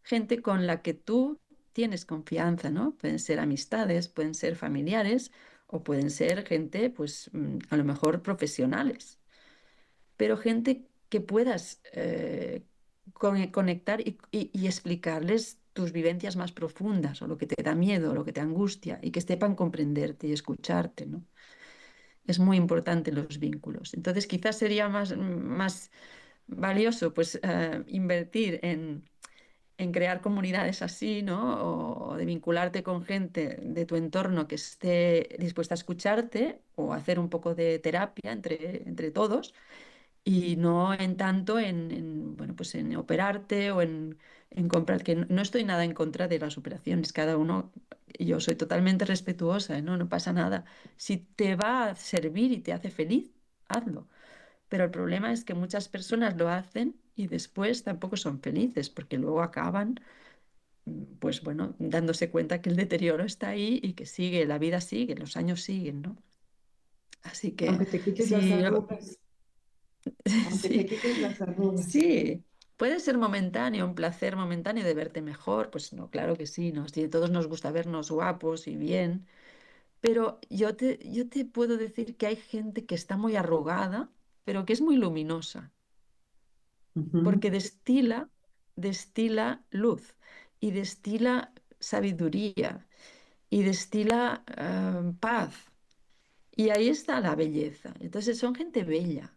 Gente con la que tú tienes confianza, ¿no? Pueden ser amistades, pueden ser familiares o pueden ser gente, pues a lo mejor profesionales, pero gente que puedas conectar y explicarles tus vivencias más profundas o lo que te da miedo o lo que te angustia y que sepan comprenderte y escucharte, ¿no? Es muy importante los vínculos. Entonces, quizás sería más valioso pues invertir en crear comunidades así, ¿no? O de vincularte con gente de tu entorno que esté dispuesta a escucharte o hacer un poco de terapia entre todos y no en tanto bueno, pues en operarte o en comprar, que no estoy nada en contra de las operaciones, cada uno, yo soy totalmente respetuosa, ¿no? No pasa nada. Si te va a servir y te hace feliz, hazlo. Pero el problema es que muchas personas lo hacen y después tampoco son felices porque luego acaban, pues bueno, dándose cuenta que el deterioro está ahí y que sigue, la vida sigue, los años siguen, ¿no? Así que Aunque te quites las sí, arrugas, aunque te sí, quites las arrugas. sí. Puede ser momentáneo, un placer momentáneo de verte mejor, pues no, claro que sí, ¿no? Sí, a todos nos gusta vernos guapos y bien, pero yo te puedo decir que hay gente que está muy arrugada, pero que es muy luminosa. Ujú. Porque destila luz y destila sabiduría y destila paz. Y ahí está la belleza. Entonces son gente bella.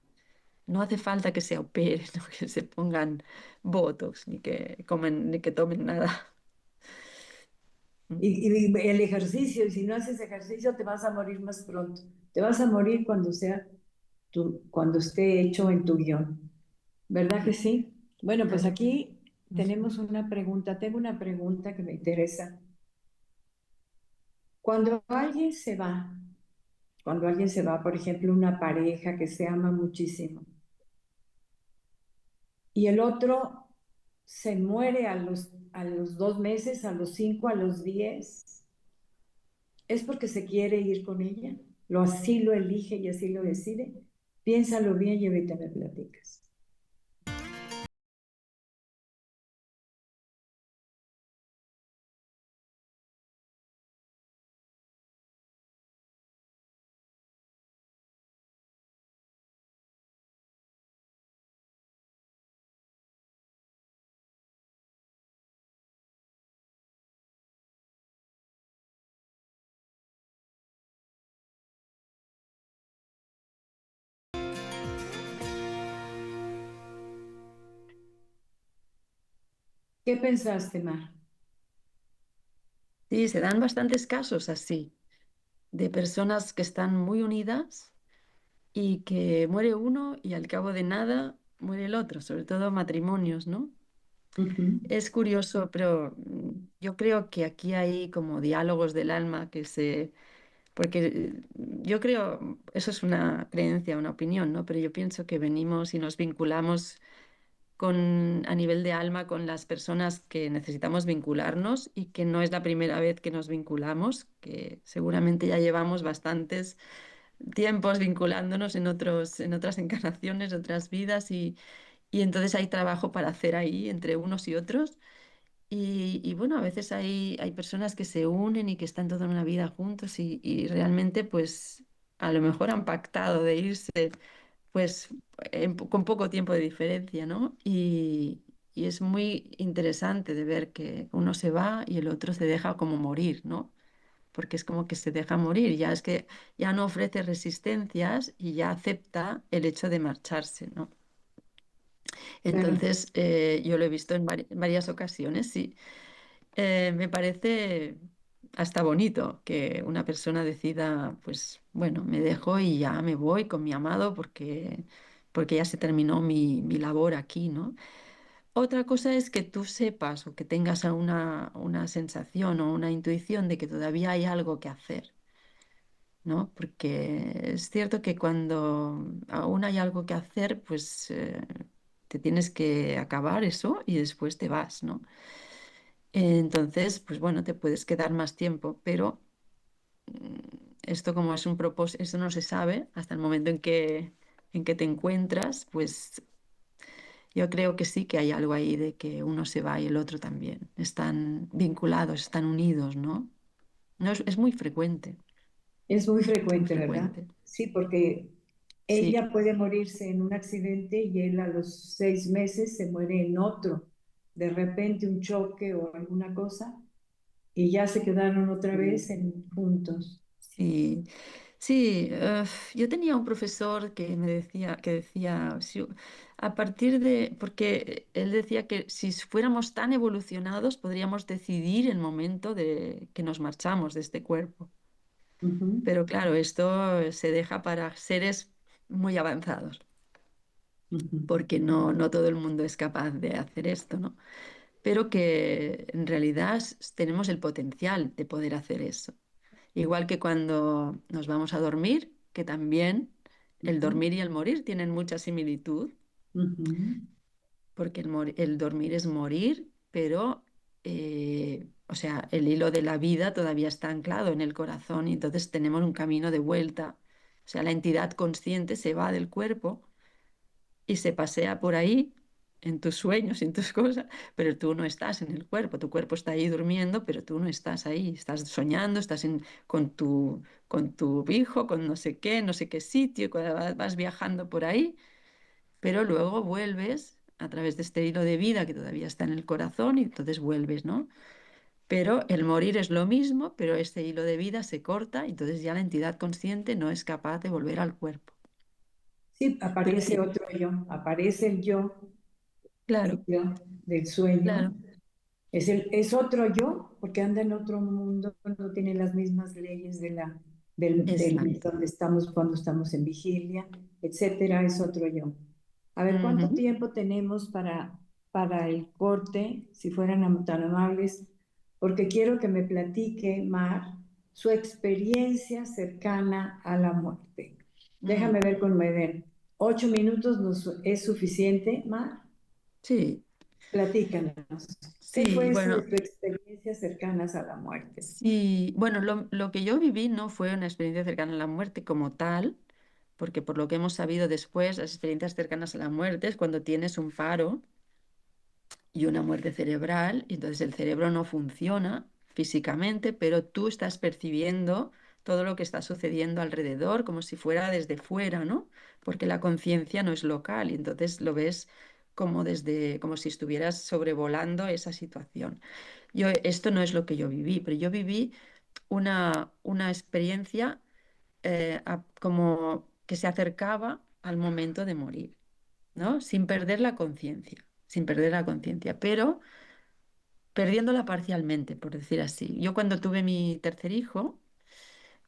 No hace falta que se operen, no que se pongan botox, ni que tomen nada. Y el ejercicio, y si no haces ejercicio te vas a morir más pronto. Te vas a morir cuando esté hecho en tu guión. ¿Verdad que sí? Bueno, pues Claro. aquí tenemos una pregunta. Tengo una pregunta que me interesa. Cuando alguien se va, cuando alguien se va, por ejemplo, una pareja que se ama muchísimo, y el otro se muere a los 2 meses, a los 5, a los 10, ¿es porque se quiere ir con ella? ¿Lo así lo elige y así lo decide? Piénsalo bien y ahorita me platicas. ¿Qué pensaste, Mar? Sí, se dan bastantes casos así, de personas que están muy unidas y que muere uno y al cabo de nada muere el otro, sobre todo matrimonios, ¿no? Ujú. Es curioso, pero yo creo que aquí hay como diálogos del alma que se... Porque yo creo, eso es una creencia, una opinión, ¿no? Pero yo pienso que venimos y nos vinculamos a nivel de alma con las personas que necesitamos vincularnos y que no es la primera vez que nos vinculamos, que seguramente ya llevamos bastantes tiempos vinculándonos en otras encarnaciones, otras vidas y entonces hay trabajo para hacer ahí entre unos y otros. Y bueno, a veces hay personas que se unen y que están toda una vida juntos y realmente pues a lo mejor han pactado de irse pues con poco tiempo de diferencia, ¿no? Y es muy interesante de ver que uno se va y el otro se deja como morir, ¿no? Porque es como que se deja morir, ya es que ya no ofrece resistencias y ya acepta el hecho de marcharse, ¿no? Claro. Entonces, yo lo he visto en en varias ocasiones, sí. Me parece hasta bonito que una persona decida, pues bueno, me dejo y ya me voy con mi amado porque ya se terminó mi labor aquí, ¿no? Otra cosa es que tú sepas o que tengas una sensación o una intuición de que todavía hay algo que hacer, ¿no? Porque es cierto que cuando aún hay algo que hacer, pues te tienes que acabar eso y después te vas, ¿no? Entonces, pues bueno, te puedes quedar más tiempo, pero esto como es un propósito, eso no se sabe hasta el momento en que te encuentras, pues yo creo que sí que hay algo ahí de que uno se va y el otro también. Están vinculados, están unidos, ¿no? No es, es Es muy muy frecuente, ¿verdad? frecuente. Sí, porque Sí. ella puede morirse en un accidente y él a los 6 meses se muere en otro. De repente un choque o alguna cosa y ya se quedaron otra vez juntos. Sí, sí, yo tenía un profesor que decía, a partir de, porque él decía que si fuéramos tan evolucionados podríamos decidir el momento de que nos marchamos de este cuerpo. Ujú, Pero claro, esto se deja para seres muy avanzados, ujú, porque no todo el mundo es capaz de hacer esto, ¿no? Pero que en realidad tenemos el potencial de poder hacer eso. Igual que cuando nos vamos a dormir, que también el ujú, dormir y el morir tienen mucha similitud, ujú, porque el dormir es morir, pero, o sea, el hilo de la vida todavía está anclado en el corazón y entonces tenemos un camino de vuelta. O sea, la entidad consciente se va del cuerpo y se pasea por ahí en tus sueños, en tus cosas, pero tú no estás en el cuerpo, tu cuerpo está ahí durmiendo, pero tú no estás ahí, estás soñando, con tu hijo, con no sé qué, no sé qué sitio, cuando vas viajando por ahí, pero luego vuelves a través de este hilo de vida que todavía está en el corazón y entonces vuelves, ¿no? Pero el morir es lo mismo, pero este hilo de vida se corta y entonces ya la entidad consciente no es capaz de volver al cuerpo. sí, Pero aparece otro yo, aparece el claro, yo del sueño. claro, Es otro yo, porque anda en otro mundo, no tiene las mismas leyes del exacto. donde estamos cuando estamos en vigilia, etcétera, es otro yo. A ver, ¿cuánto Ujú. tiempo tenemos para el corte, si fueran tan amables? Porque quiero que me platique, Mar, su experiencia cercana a la muerte. Déjame Mm, ver con Meden. 8 minutos es suficiente, Mar. sí, Platícanos. ¿Qué sí, fue bueno, tu experiencia cercanas a la muerte? sí, bueno, lo que yo viví no fue una experiencia cercana a la muerte como tal, porque por lo que hemos sabido después, las experiencias cercanas a la muerte es cuando tienes un paro y una muerte cerebral, y entonces el cerebro no funciona físicamente, pero tú estás percibiendo todo lo que está sucediendo alrededor como si fuera desde fuera, ¿no? Porque la conciencia no es local y entonces lo ves como desde, como si estuvieras sobrevolando esa situación. Esto no es lo que yo viví, pero yo viví una experiencia como que se acercaba al momento de morir, ¿no? Sin perder la conciencia, sin perder la conciencia, pero perdiéndola parcialmente, por decir así. Yo cuando tuve mi tercer hijo,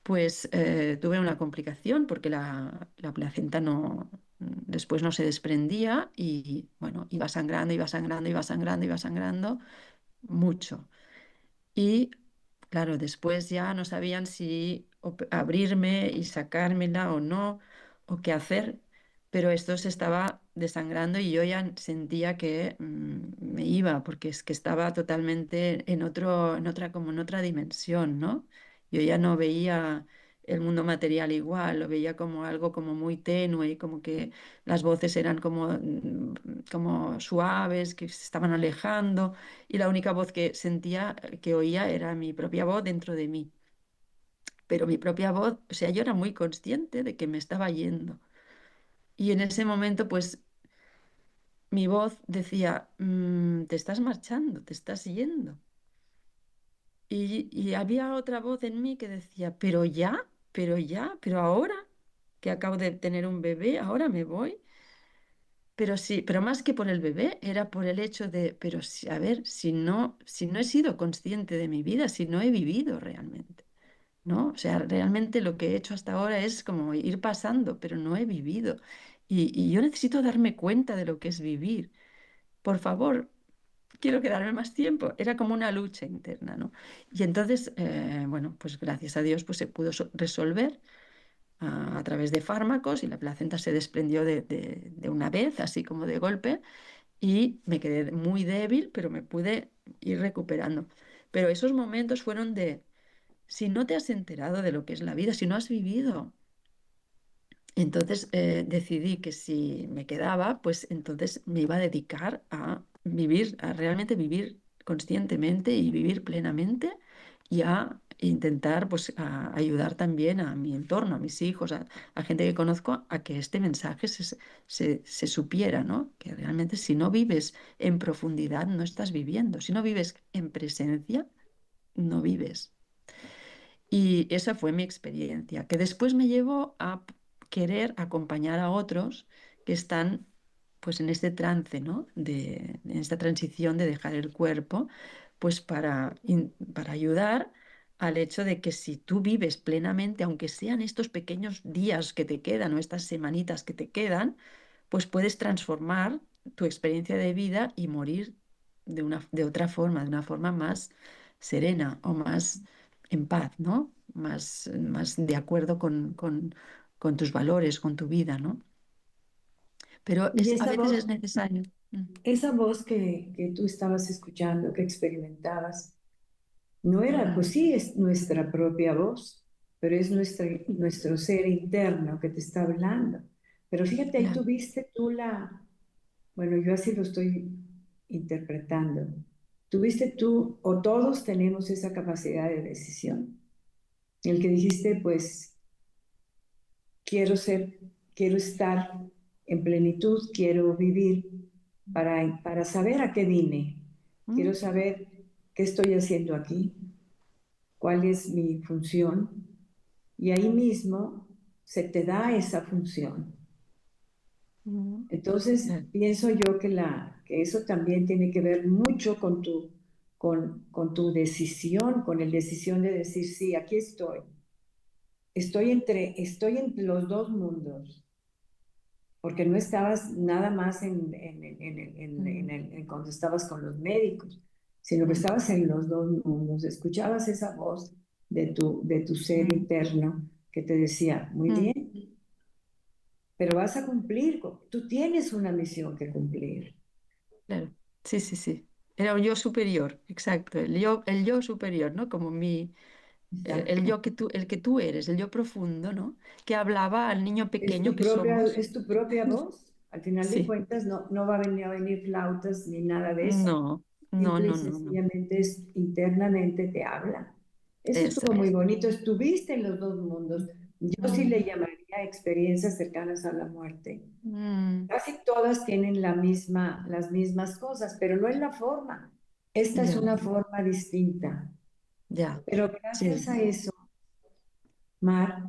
pues tuve una complicación porque la placenta no, después no se desprendía y bueno, iba sangrando, iba sangrando, iba sangrando, iba sangrando mucho. Y claro, después ya no sabían si abrirme y sacármela o no, o qué hacer, pero esto se estaba desangrando y yo ya sentía que me iba, porque es que estaba totalmente en otra, como en otra dimensión, ¿no? Yo ya no veía el mundo material igual, lo veía como algo como muy tenue y como que las voces eran como, como suaves, que se estaban alejando y la única voz que sentía, que oía, era mi propia voz dentro de mí. Pero mi propia voz, o sea, yo era muy consciente de que me estaba yendo. Y en ese momento, pues mi voz decía, te estás marchando, te estás yendo. Y había otra voz en mí que decía, pero ya, pero ahora que acabo de tener un bebé, ahora me voy. Pero sí, pero más que por el bebé, era por el hecho de, pero a ver, si no he sido consciente de mi vida, si no he vivido realmente, ¿no? O sea, realmente lo que he hecho hasta ahora es como ir pasando, pero no he vivido. Y yo necesito darme cuenta de lo que es vivir. Por favor, quiero quedarme más tiempo. Era como una lucha interna, ¿no? Y entonces, bueno, pues gracias a Dios, pues se pudo resolver a través de fármacos y la placenta se desprendió de una vez, así como de golpe, y me quedé muy débil, pero me pude ir recuperando. Pero esos momentos fueron de, si no te has enterado de lo que es la vida, si no has vivido, entonces decidí que si me quedaba, pues entonces me iba a dedicar a vivir, a realmente vivir conscientemente y vivir plenamente y a intentar pues a ayudar también a mi entorno, a mis hijos, a gente que conozco, a que este mensaje se supiera, ¿no? Que realmente si no vives en profundidad no estás viviendo, si no vives en presencia, no vives. Y esa fue mi experiencia, que después me llevó a querer acompañar a otros que están pues en este trance, ¿no? En esta transición de dejar el cuerpo, pues para ayudar al hecho de que si tú vives plenamente, aunque sean estos pequeños días que te quedan o estas semanitas que te quedan, pues puedes transformar tu experiencia de vida y morir de otra forma, de una forma más serena o más en paz, ¿no? Más de acuerdo con tus valores, con tu vida, ¿no? Pero Y a esa veces es voz, necesario. esa voz que tú estabas escuchando, que experimentabas, no era, pues sí, es nuestra propia voz, pero es nuestro ser interno que te está hablando. Pero fíjate, ahí Claro. tuviste tú bueno, yo así lo estoy interpretando. Tuviste tú, o todos tenemos esa capacidad de decisión. El que dijiste, pues quiero ser, quiero estar en plenitud, quiero vivir para saber a qué vine, quiero Mm, saber qué estoy haciendo aquí, cuál es mi función, y ahí mismo se te da esa función. Entonces, claro. pienso yo que eso también tiene que ver mucho con tu decisión, con la decisión de decir, sí, aquí estoy. Estoy entre los dos mundos, porque no estabas nada más Mm, cuando estabas con los médicos, sino que mm, estabas en los dos mundos. Escuchabas esa voz de tu ser mm, interno que te decía, muy mm, bien, pero vas a cumplir, tú tienes una misión que cumplir. claro. Sí, sí, sí. Era un yo superior, exacto. El yo superior, ¿no? Como exacto. El que tú eres, el yo profundo, ¿no? Que hablaba al niño pequeño que somos. Es tu propia voz. Al final de Sí, cuentas, no va a venir flautas ni nada de eso. no, no, Simple y no, no, no. sencillamente es internamente te habla. Eso es Eso como muy es. bonito. Estuviste en los dos mundos. Yo sí Mm, le llamaría experiencias cercanas a la muerte. mm, Casi todas tienen las mismas cosas, pero no es la forma. Esta es ya, una forma distinta. ya, Pero gracias sí. a eso, Mar,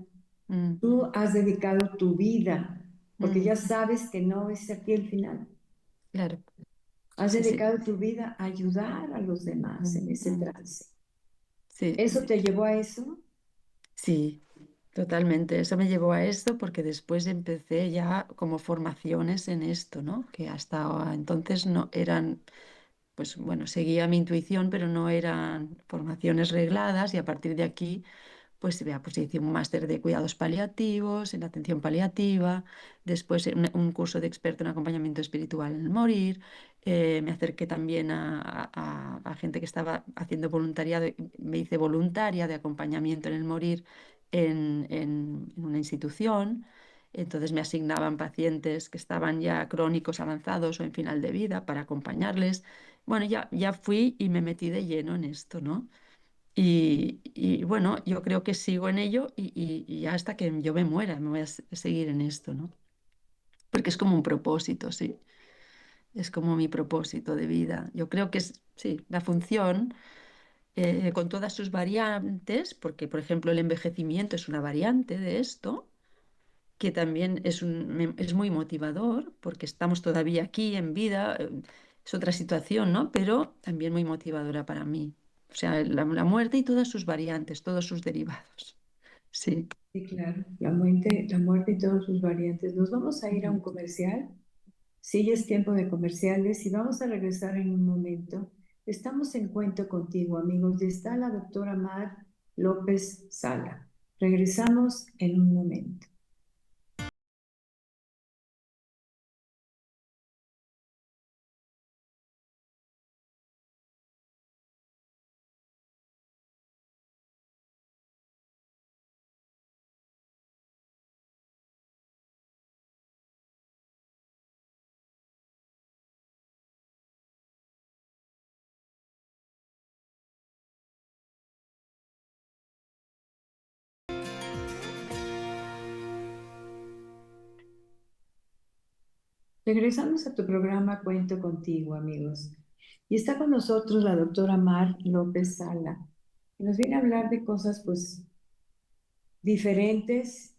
Mm, tú has dedicado tu vida, porque mm, ya sabes que no es aquí el final. claro, Has sí, sí. dedicado tu vida a ayudar a los demás Mm, en ese mm, trance. sí, ¿Eso te llevó a eso? sí, totalmente. Eso me llevó a esto porque después empecé ya como formaciones en esto, ¿no? Que hasta entonces no eran, pues bueno, seguía mi intuición, pero no eran formaciones regladas y a partir de aquí pues, vea, pues hice un máster de cuidados paliativos, en atención paliativa, después un curso de experto en acompañamiento espiritual en el morir, me acerqué también a gente que estaba haciendo voluntariado, me hice voluntaria de acompañamiento en el morir en una institución. Entonces me asignaban pacientes que estaban ya crónicos avanzados o en final de vida para acompañarles. Bueno, ya fui y me metí de lleno en esto, ¿no? Y bueno, yo creo que sigo en ello y hasta que yo me muera me voy a seguir en esto, ¿no? Porque es como un propósito, sí. Es como mi propósito de vida. Yo creo que es, sí, la función con todas sus variantes, porque por ejemplo el envejecimiento es una variante de esto, que también es muy motivador, porque estamos todavía aquí en vida, es otra situación, ¿no? Pero también muy motivadora para mí. O sea, la muerte y todas sus variantes, todos sus derivados. Sí. Sí, claro. La muerte y todas sus variantes. Nos vamos a ir a un comercial. Sí, ya es tiempo de comerciales y vamos a regresar en un momento. Estamos en Cuento Contigo, amigos, y está la doctora Mar López Sala. Regresamos en un momento. Regresamos a tu programa Cuento Contigo, amigos. Y está con nosotros la doctora Mar López Sala, que nos viene a hablar de cosas pues diferentes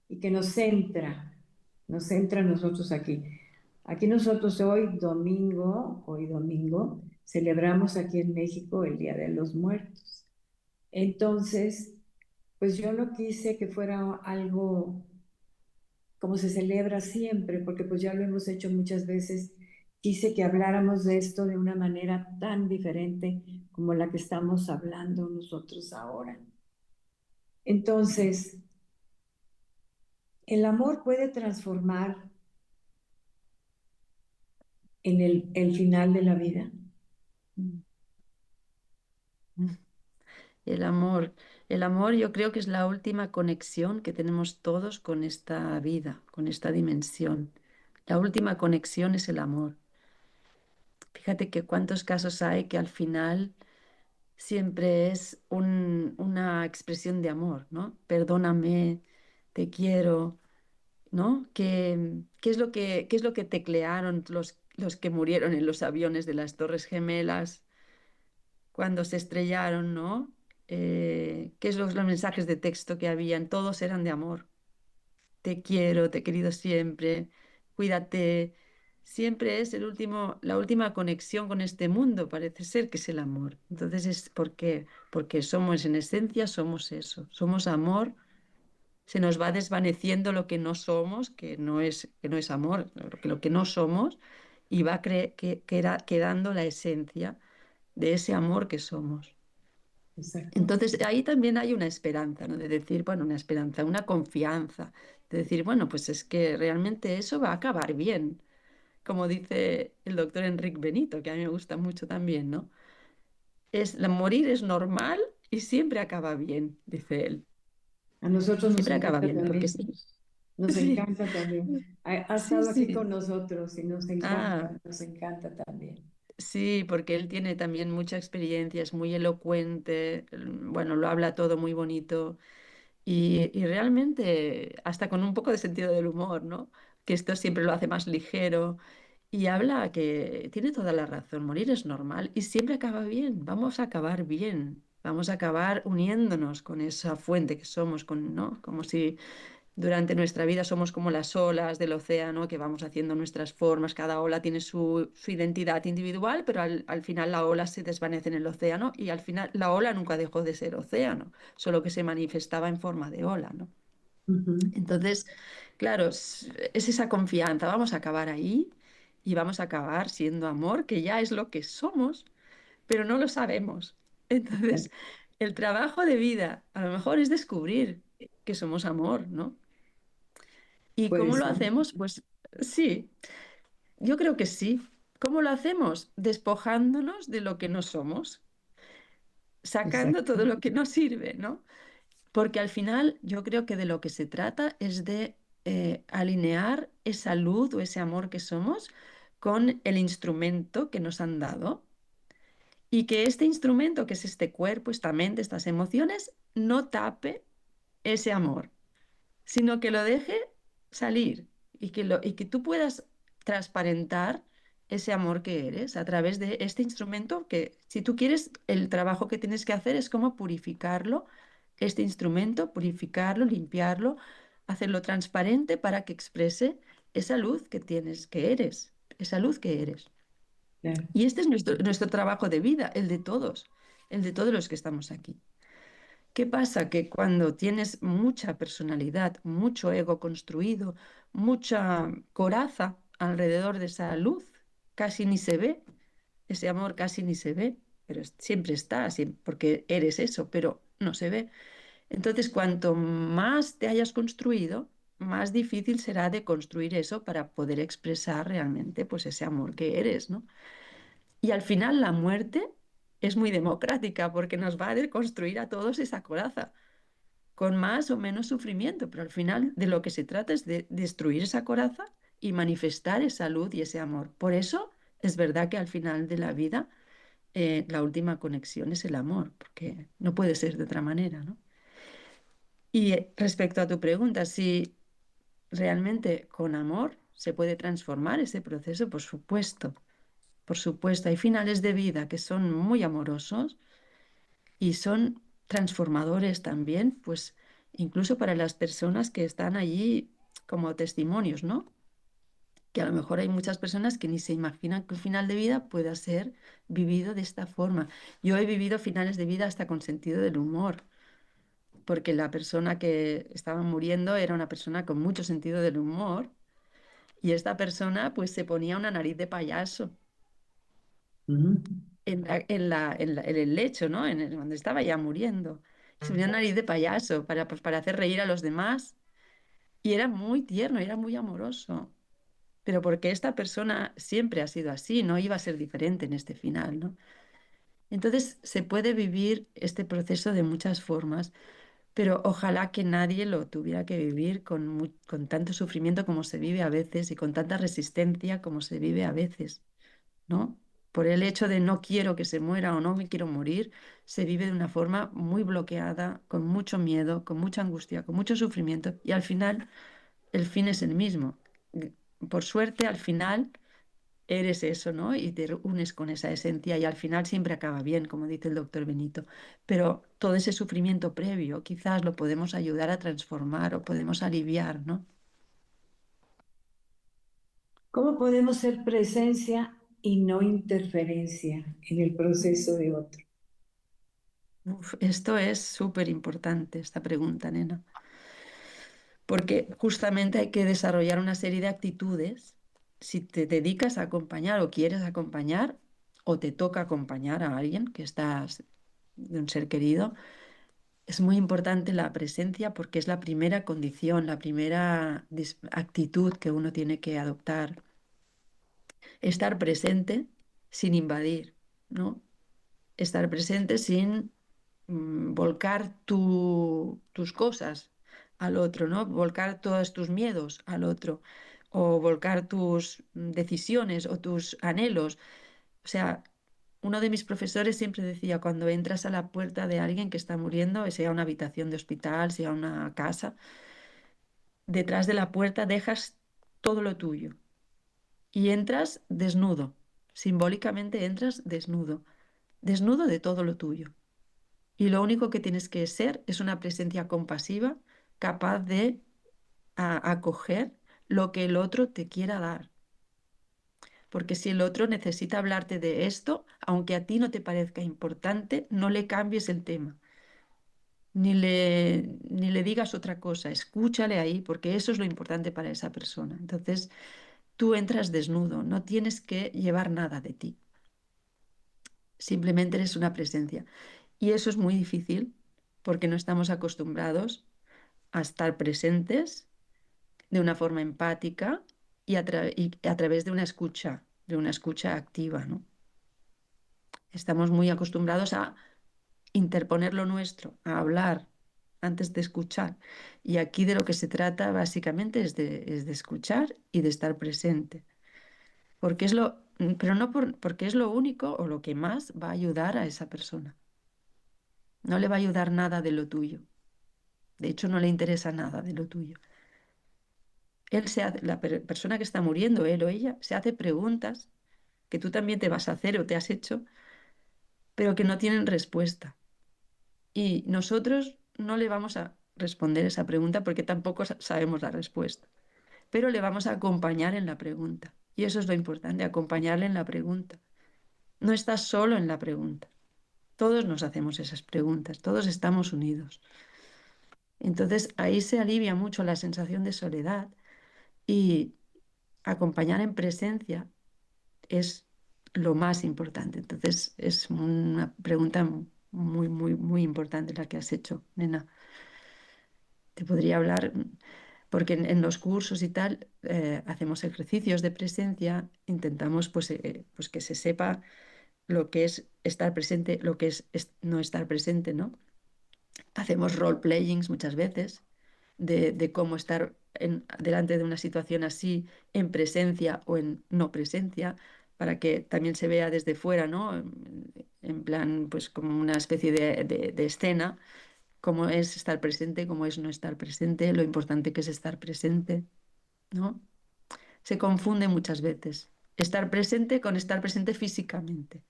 y que nos centra a nosotros aquí. Aquí nosotros hoy domingo, celebramos aquí en México el Día de los Muertos. Entonces, pues yo no quise que fuera algo como se celebra siempre, porque pues ya lo hemos hecho muchas veces. Quise que habláramos de esto de una manera tan diferente como la que estamos hablando nosotros ahora. Entonces, el amor puede transformar en el final de la vida. Mm. El el amor yo creo que es la última conexión que tenemos todos con esta vida, con esta dimensión. La última conexión es el amor. Fíjate que cuántos casos hay que al final siempre es una expresión de amor, ¿no? Perdóname, te quiero, ¿no? Qué es lo que teclearon los que murieron en los aviones de las Torres Gemelas cuando se estrellaron, ¿no? ¿Qué es los mensajes de texto que habían? Todos eran de amor. Te quiero, te he querido siempre, cuídate. Siempre es la última conexión con este mundo, parece ser que es el amor. Entonces es porque somos, en esencia, somos eso, somos amor. Se nos va desvaneciendo lo que no somos, que no es amor, lo que no somos, y va quedando la esencia de ese amor que somos. Exacto, Entonces ahí también hay una esperanza, ¿no? De decir, bueno, una esperanza, una confianza, de decir, bueno, pues es que realmente eso va a acabar bien, como dice el doctor Enrique Benito, que a mí me gusta mucho también, ¿no? Morir es normal y siempre acaba bien, dice él. A nosotros nos Siempre acaba encanta bien, porque también. sí. Nos Sí, encanta también. Ha sí, estado aquí con sí. nosotros y Ah, nos encanta también. sí, porque él tiene también mucha experiencia, es muy elocuente, bueno, lo habla todo muy bonito y realmente hasta con un poco de sentido del humor, ¿no? Que esto siempre lo hace más ligero y habla que tiene toda la razón, morir es normal y siempre acaba bien, vamos a acabar bien, vamos a acabar uniéndonos con esa fuente que somos, con, ¿no? Como si durante nuestra vida somos como las olas del océano que vamos haciendo nuestras formas, cada ola tiene su identidad individual, pero al final la ola se desvanece en el océano y al final la ola nunca dejó de ser océano, solo que se manifestaba en forma de ola, ¿no? Ujú. Entonces, claro, es esa confianza, vamos a acabar ahí y vamos a acabar siendo amor, que ya es lo que somos, pero no lo sabemos. Entonces, el trabajo de vida a lo mejor es descubrir que somos amor, ¿no? ¿Y Puede cómo lo ser. hacemos? Pues sí, yo creo que sí. ¿Cómo lo hacemos? Despojándonos de lo que no somos, sacando Exacto. todo lo que no sirve, ¿no? Porque al final yo creo que de lo que se trata es de alinear esa luz o ese amor que somos con el instrumento que nos han dado y que este instrumento, que es este cuerpo, esta mente, estas emociones, no tape ese amor, sino que lo deje salir y que tú puedas transparentar ese amor que eres a través de este instrumento que, si tú quieres, el trabajo que tienes que hacer es como purificarlo, este instrumento, purificarlo, limpiarlo, hacerlo transparente para que exprese esa luz que tienes, que eres, esa luz que eres. Claro. Y este es nuestro trabajo de vida, el de todos los que estamos aquí. ¿Qué pasa? Que cuando tienes mucha personalidad, mucho ego construido, mucha coraza alrededor de esa luz, casi ni se ve, ese amor casi ni se ve, pero siempre está, porque eres eso, pero no se ve. Entonces, cuanto más te hayas construido, más difícil será de construir eso para poder expresar realmente pues ese amor que eres, ¿no? Y al final la muerte es muy democrática porque nos va a deconstruir a todos esa coraza con más o menos sufrimiento, pero al final de lo que se trata es de destruir esa coraza y manifestar esa luz y ese amor. Por eso es verdad que al final de la vida la última conexión es el amor, porque no puede ser de otra manera, ¿no? Y respecto a tu pregunta, si realmente con amor se puede transformar ese proceso, por supuesto, por supuesto. Hay finales de vida que son muy amorosos y son transformadores también, pues incluso para las personas que están allí como testimonios, ¿no? Que a lo mejor hay muchas personas que ni se imaginan que el final de vida pueda ser vivido de esta forma. Yo he vivido finales de vida hasta con sentido del humor, porque la persona que estaba muriendo era una persona con mucho sentido del humor y esta persona pues se ponía una nariz de payaso Ujú. en el lecho, ¿no? Donde estaba ya muriendo. Se ponía una nariz de payaso para, pues, para hacer reír a los demás. Y era muy tierno, era muy amoroso. Pero porque esta persona siempre ha sido así, no iba a ser diferente en este final, ¿no? Entonces se puede vivir este proceso de muchas formas, pero ojalá que nadie lo tuviera que vivir con tanto sufrimiento como se vive a veces y con tanta resistencia como se vive a veces. ¿No? Por el hecho de no quiero que se muera o no me quiero morir, se vive de una forma muy bloqueada, con mucho miedo, con mucha angustia, con mucho sufrimiento y al final el fin es el mismo. Por suerte, al final eres eso, ¿no? Y te unes con esa esencia y al final siempre acaba bien, como dice el doctor Benito. Pero todo ese sufrimiento previo quizás lo podemos ayudar a transformar o podemos aliviar, ¿no? ¿Cómo podemos ser presencia y no interferencia en el proceso de otro? Uf, esto es súper importante, esta pregunta, nena. Porque justamente hay que desarrollar una serie de actitudes. Si te dedicas a acompañar o quieres acompañar o te toca acompañar a alguien que estás de un ser querido, es muy importante la presencia porque es la primera condición, la primera actitud que uno tiene que adoptar. Estar presente sin invadir, ¿no? Estar presente sin volcar tus cosas al otro, ¿no? Volcar todos tus miedos al otro, o volcar tus decisiones o tus anhelos. O sea, uno de mis profesores siempre decía, cuando entras a la puerta de alguien que está muriendo, sea una habitación de hospital, sea una casa, detrás de la puerta dejas todo lo tuyo y entras desnudo. Simbólicamente entras desnudo, desnudo de todo lo tuyo. Y lo único que tienes que ser es una presencia compasiva, capaz de acoger lo que el otro te quiera dar. Porque si el otro necesita hablarte de esto, aunque a ti no te parezca importante, no le cambies el tema, ni le digas otra cosa, escúchale ahí, porque eso es lo importante para esa persona. Entonces, tú entras desnudo, no tienes que llevar nada de ti, simplemente eres una presencia. Y eso es muy difícil porque no estamos acostumbrados a estar presentes de una forma empática y a través de una escucha activa, ¿no? Estamos muy acostumbrados a interponer lo nuestro, a hablar antes de escuchar. Y aquí de lo que se trata básicamente es de escuchar y de estar presente. Porque pero no porque es lo único o lo que más va a ayudar a esa persona. No le va a ayudar nada de lo tuyo. De hecho, no le interesa nada de lo tuyo. La persona que está muriendo, él o ella, se hace preguntas que tú también te vas a hacer o te has hecho, pero que no tienen respuesta. Y nosotros no le vamos a responder esa pregunta porque tampoco sabemos la respuesta, pero le vamos a acompañar en la pregunta. Y eso es lo importante, acompañarle en la pregunta. No estás solo en la pregunta. Todos nos hacemos esas preguntas, todos estamos unidos. Entonces ahí se alivia mucho la sensación de soledad y acompañar en presencia es lo más importante. Entonces es una pregunta muy, muy, muy importante la que has hecho, nena. Te podría hablar, porque en los cursos y tal hacemos ejercicios de presencia, intentamos pues que se sepa lo que es estar presente, lo que es no estar presente, ¿no? Hacemos role-playings muchas veces de cómo estar delante de una situación así en presencia o en no presencia, para que también se vea desde fuera, ¿no? En plan, pues como una especie de escena, cómo es estar presente, cómo es no estar presente, lo importante que es estar presente, ¿no? Se confunde muchas veces estar presente con estar presente físicamente.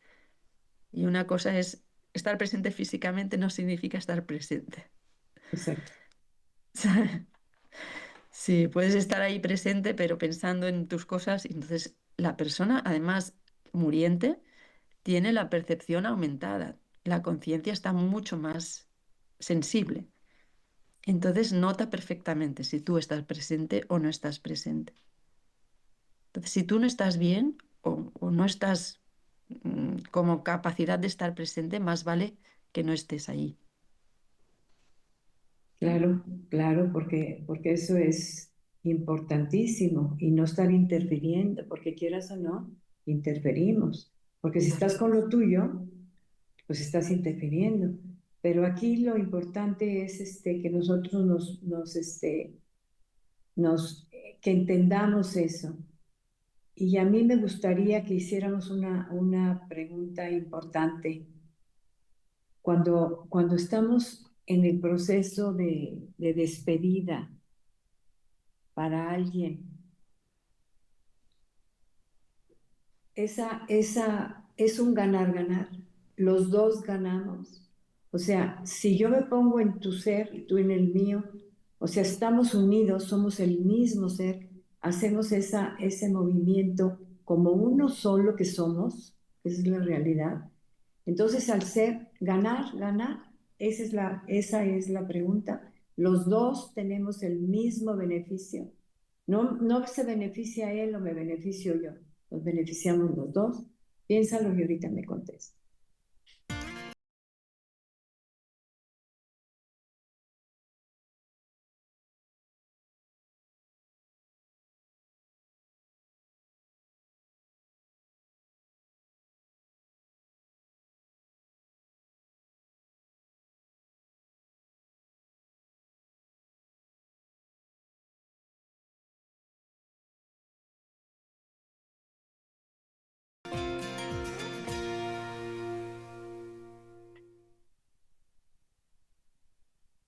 Y una cosa es, estar presente físicamente no significa estar presente. Exacto. Sí, puedes estar ahí presente, pero pensando en tus cosas. Y entonces, la persona, además muriente, tiene la percepción aumentada. La conciencia está mucho más sensible. Entonces, nota perfectamente si tú estás presente o no estás presente. Entonces, si tú no estás bien o no estás como capacidad de estar presente, más vale que no estés ahí. Claro, claro, porque eso es importantísimo y no estar interfiriendo, porque quieras o no, interferimos. Porque si estás con lo tuyo, pues estás interfiriendo. Pero aquí lo importante es que nosotros que entendamos eso. Y a mí me gustaría que hiciéramos una pregunta importante. Cuando estamos en el proceso de despedida para alguien, esa es un ganar-ganar. Los dos ganamos. O sea, si yo me pongo en tu ser y tú en el mío, o sea, estamos unidos, somos el mismo ser, hacemos ese movimiento como uno solo que somos, esa es la realidad. Entonces, al ser ganar, ganar, esa es la pregunta. Los dos tenemos el mismo beneficio. No se beneficia él o me beneficio yo. Nos beneficiamos los dos. Piénsalo y ahorita me contesta.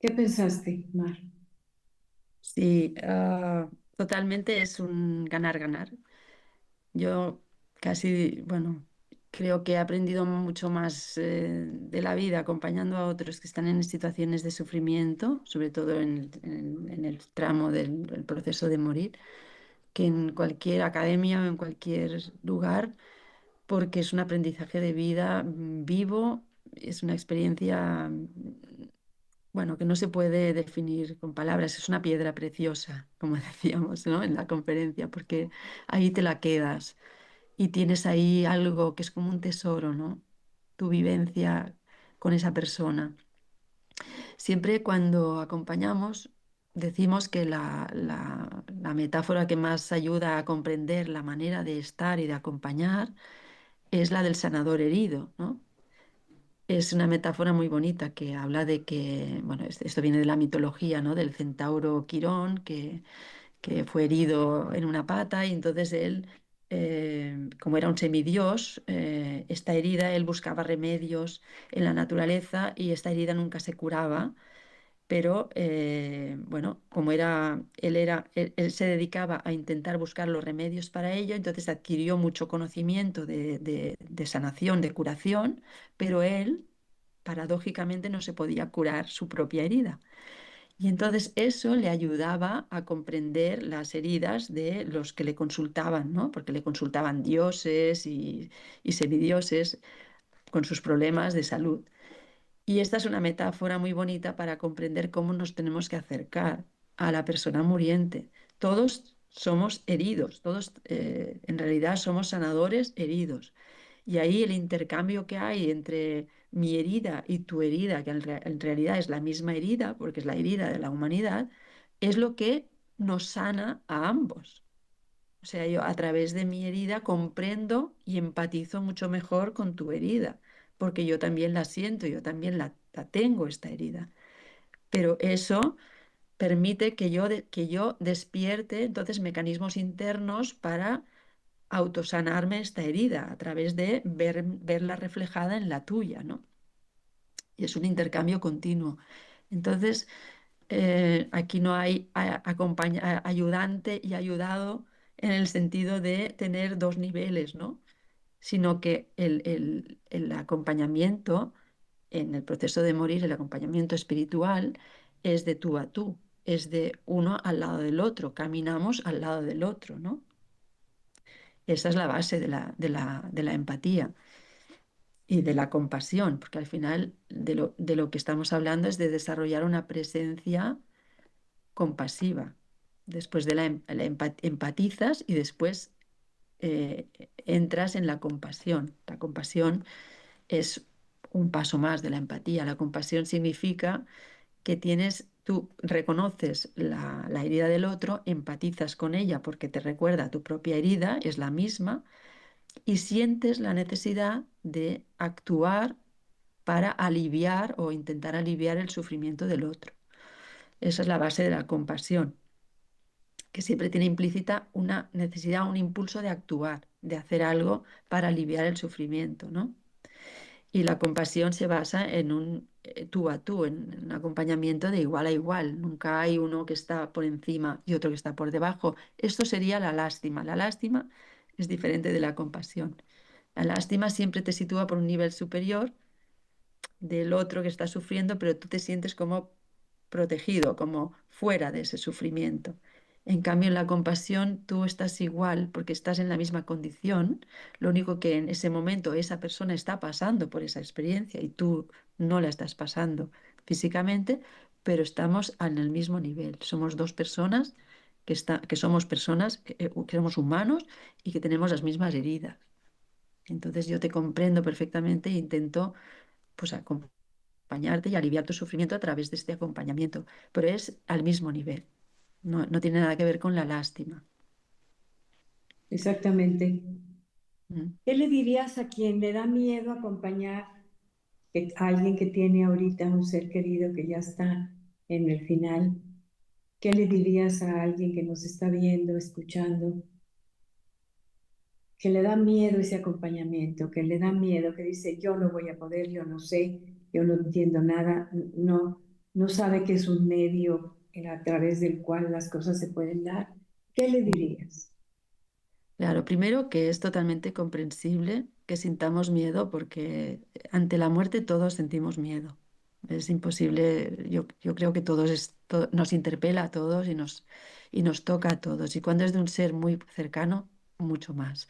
¿Qué pensaste, Mar? Sí, totalmente es un ganar-ganar. Yo casi, bueno, creo que he aprendido mucho más de la vida acompañando a otros que están en situaciones de sufrimiento, sobre todo en el tramo del proceso de morir, que en cualquier academia o en cualquier lugar, porque es un aprendizaje de vida vivo, es una experiencia, bueno, que no se puede definir con palabras, es una piedra preciosa, como decíamos, ¿no? En la conferencia, porque ahí te la quedas y tienes ahí algo que es como un tesoro, ¿no? Tu vivencia con esa persona. Siempre cuando acompañamos, decimos que la metáfora que más ayuda a comprender la manera de estar y de acompañar es la del sanador herido, ¿no? Es una metáfora muy bonita que habla de que, bueno, esto viene de la mitología, ¿no? Del centauro Quirón, que fue herido en una pata y entonces él, como era un semidios, esta herida, él buscaba remedios en la naturaleza y esta herida nunca se curaba, pero bueno, como él se dedicaba a intentar buscar los remedios para ello, entonces adquirió mucho conocimiento de sanación, de curación, pero él, paradójicamente, no se podía curar su propia herida. Y entonces eso le ayudaba a comprender las heridas de los que le consultaban, ¿no? Porque le consultaban dioses y semidioses con sus problemas de salud. Y esta es una metáfora muy bonita para comprender cómo nos tenemos que acercar a la persona muriente. Todos somos heridos, todos en realidad somos sanadores heridos. Y ahí el intercambio que hay entre mi herida y tu herida, que en realidad es la misma herida, porque es la herida de la humanidad, es lo que nos sana a ambos. O sea, yo a través de mi herida comprendo y empatizo mucho mejor con tu herida, porque yo también la siento, yo también la tengo esta herida. Pero eso permite que yo despierte entonces mecanismos internos para autosanarme esta herida a través de verla reflejada en la tuya, ¿no? Y es un intercambio continuo. Entonces, aquí no hay ayudante y ayudado en el sentido de tener dos niveles, ¿no? Sino que el acompañamiento en el proceso de morir, el acompañamiento espiritual, es de tú a tú, es de uno al lado del otro, caminamos al lado del otro, ¿no? Esa es la base de la empatía y de la compasión, porque al final de lo que estamos hablando es de desarrollar una presencia compasiva. Después empatizas y después entras en la compasión. La compasión es un paso más de la empatía. La compasión significa que tú reconoces la herida del otro, empatizas con ella porque te recuerda tu propia herida, es la misma, y sientes la necesidad de actuar para aliviar o intentar aliviar el sufrimiento del otro. Esa es la base de la compasión, que siempre tiene implícita una necesidad, un impulso de actuar, de hacer algo para aliviar el sufrimiento, ¿no? Y la compasión se basa en un tú a tú, en un acompañamiento de igual a igual. Nunca hay uno que está por encima y otro que está por debajo. Esto sería la lástima. La lástima es diferente de la compasión. La lástima siempre te sitúa por un nivel superior del otro que está sufriendo, pero tú te sientes como protegido, como fuera de ese sufrimiento. En cambio, en la compasión tú estás igual porque estás en la misma condición, lo único que en ese momento esa persona está pasando por esa experiencia y tú no la estás pasando físicamente, pero estamos en el mismo nivel. Somos dos personas que somos personas, que somos humanos y que tenemos las mismas heridas. Entonces yo te comprendo perfectamente e intento pues acompañarte y aliviar tu sufrimiento a través de este acompañamiento, pero es al mismo nivel, no tiene nada que ver con la lástima. Exactamente. Mm. ¿Qué le dirías a quien le da miedo acompañar a alguien que tiene ahorita un ser querido que ya está en el final? ¿Qué le dirías a alguien que nos está viendo, escuchando, que le da miedo ese acompañamiento, que le da miedo, que dice, yo no voy a poder, yo no sé, yo no entiendo nada, no, no sabe que es un medio a través del cual las cosas se pueden dar, ¿qué le Mm. dirías? Claro, primero que es totalmente comprensible que sintamos miedo porque ante la muerte todos sentimos miedo. Es imposible, yo creo que nos interpela a todos y nos toca a todos. Y cuando es de un ser muy cercano, mucho más.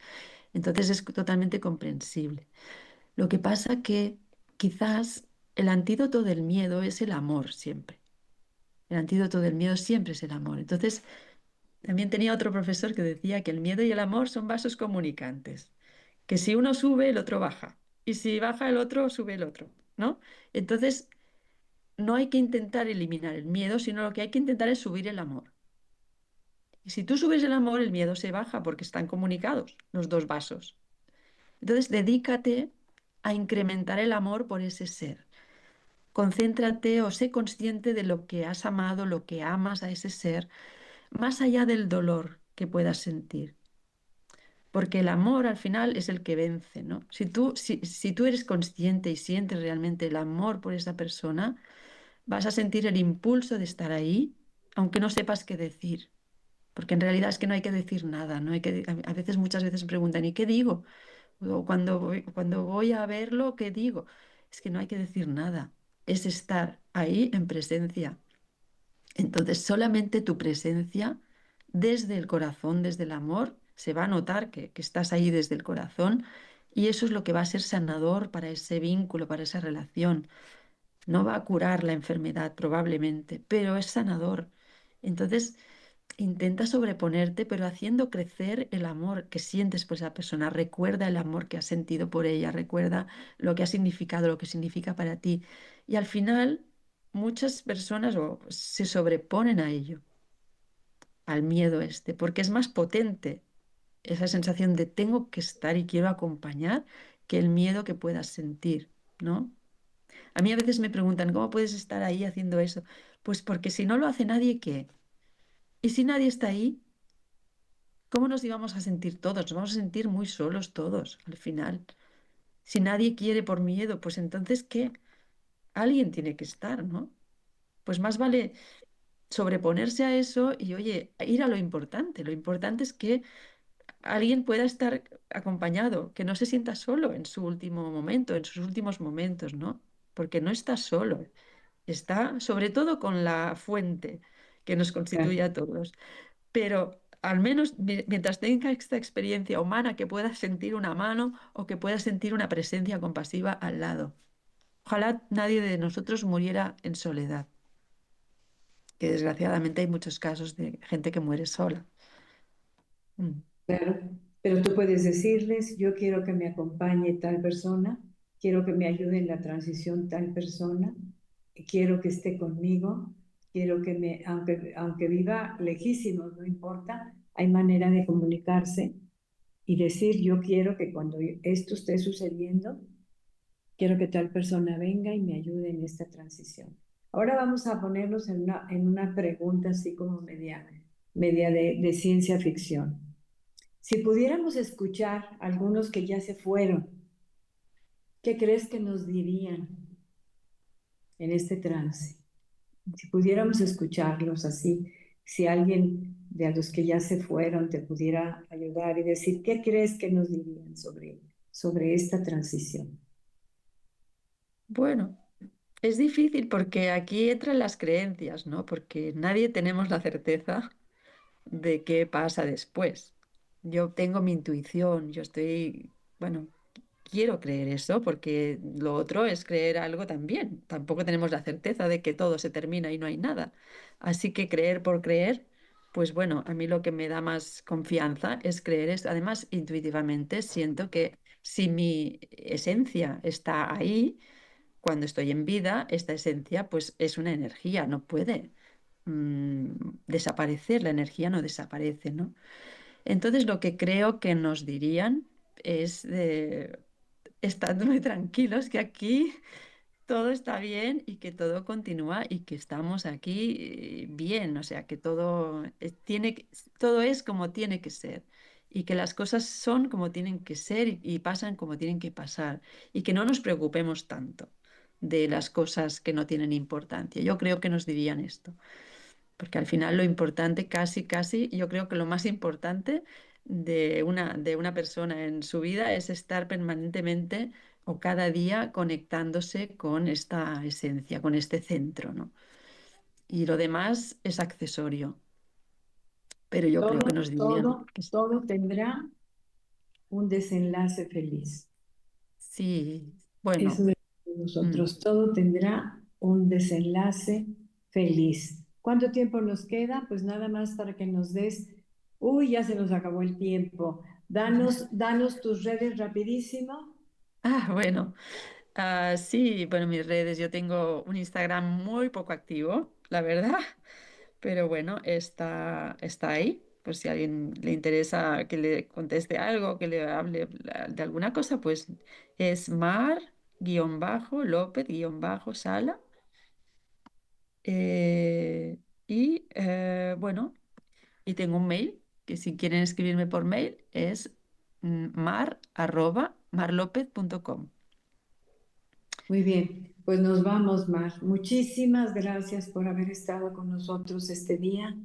Entonces es totalmente comprensible. Lo que pasa que quizás el antídoto del miedo es el amor siempre. El antídoto del miedo siempre es el amor. Entonces, también tenía otro profesor que decía que el miedo y el amor son vasos comunicantes, que si uno sube, el otro baja, y si baja el otro, sube el otro, ¿no? Entonces, no hay que intentar eliminar el miedo, sino lo que hay que intentar es subir el amor. Y si tú subes el amor, el miedo se baja porque están comunicados los dos vasos. Entonces, dedícate a incrementar el amor por ese ser. Concéntrate o sé consciente de lo que has amado, lo que amas a ese ser, más allá del dolor que puedas sentir. Porque el amor al final es el que vence, ¿no? Si tú eres consciente y sientes realmente el amor por esa persona, vas a sentir el impulso de estar ahí, aunque no sepas qué decir. Porque en realidad es que no hay que decir nada, no hay que, a veces, muchas veces me preguntan, ¿y qué digo? O cuando voy a verlo, ¿qué digo? Es que no hay que decir nada, es estar ahí en presencia. Entonces, solamente tu presencia desde el corazón, desde el amor, se va a notar que estás ahí desde el corazón y eso es lo que va a ser sanador para ese vínculo, para esa relación. No va a curar la enfermedad probablemente, pero es sanador. Entonces, intenta sobreponerte, pero haciendo crecer el amor que sientes por esa persona. Recuerda el amor que has sentido por ella, recuerda lo que ha significado, lo que significa para ti. Y al final, muchas personas se sobreponen a ello, al miedo este, porque es más potente esa sensación de tengo que estar y quiero acompañar que el miedo que puedas sentir, ¿no? A mí a veces me preguntan, ¿cómo puedes estar ahí haciendo eso? Pues porque si no lo hace nadie, ¿qué? Y si nadie está ahí, ¿cómo nos íbamos a sentir todos? Nos vamos a sentir muy solos todos al final. Si nadie quiere por miedo, pues entonces, ¿qué? Alguien tiene que estar, ¿no? Pues más vale sobreponerse a eso y, oye, ir a lo importante. Lo importante es que alguien pueda estar acompañado, que no se sienta solo en su último momento, en sus últimos momentos, ¿no? Porque no está solo, está sobre todo con la fuente que nos constituye Claro, a todos. Pero al menos mientras tenga esta experiencia humana, que pueda sentir una mano o que pueda sentir una presencia compasiva al lado. Ojalá nadie de nosotros muriera en soledad, que desgraciadamente hay muchos casos de gente que muere sola. Mm. claro. Pero tú puedes decirles, yo quiero que me acompañe tal persona, quiero que me ayude en la transición tal persona, quiero que esté conmigo, quiero que me, aunque viva lejísimos, no importa, hay manera de comunicarse y decir, yo quiero que cuando esto esté sucediendo, quiero que tal persona venga y me ayude en esta transición. Ahora vamos a ponernos en una pregunta así como media de ciencia ficción. Si pudiéramos escuchar a algunos que ya se fueron, ¿qué crees que nos dirían en este trance? Si pudiéramos escucharlos así, si alguien de los que ya se fueron te pudiera ayudar y decir, ¿qué crees que nos dirían sobre esta transición? Bueno, es difícil porque aquí entran las creencias, ¿no? Porque nadie tenemos la certeza de qué pasa después. Yo tengo mi intuición, yo estoy, bueno, quiero creer eso porque lo otro es creer algo también. Tampoco tenemos la certeza de que todo se termina y no hay nada. Así que creer por creer, pues bueno, a mí lo que me da más confianza es creer es, además, intuitivamente siento que si mi esencia está ahí, cuando estoy en vida, esta esencia pues es una energía, no puede mm, desaparecer, la energía no desaparece, ¿no? Entonces lo que creo que nos dirían es estad muy tranquilos que aquí todo está bien y que todo continúa y que estamos aquí bien, o sea, que todo todo es como tiene que ser y que las cosas son como tienen que ser y pasan como tienen que pasar y que no nos preocupemos tanto. de las cosas que no tienen importancia. Yo creo que nos dirían esto, porque al final lo importante, casi, yo creo que lo más importante de una persona en su vida es estar permanentemente o cada día conectándose con esta esencia, con este centro, ¿no? Y lo demás es accesorio, pero yo creo que Todo, nos dirían todo, que todo tendrá un desenlace feliz. sí, Eso bueno, de mm, nosotros, todo tendrá un desenlace feliz. ¿Cuánto tiempo nos queda? Pues nada más para que nos des, uy, ya se nos acabó el tiempo. Danos tus redes rapidísimo. bueno, sí, bueno, mis redes, yo tengo un Instagram muy poco activo, la verdad, pero bueno, está ahí. Por si a alguien le interesa que le conteste algo, que le hable de alguna cosa, pues es mar-lópez-sala. Bueno, y tengo un mail, que si quieren escribirme por mail es mar@marlopez.com. Muy bien, pues nos vamos, Mar. Muchísimas gracias por haber estado con nosotros este día.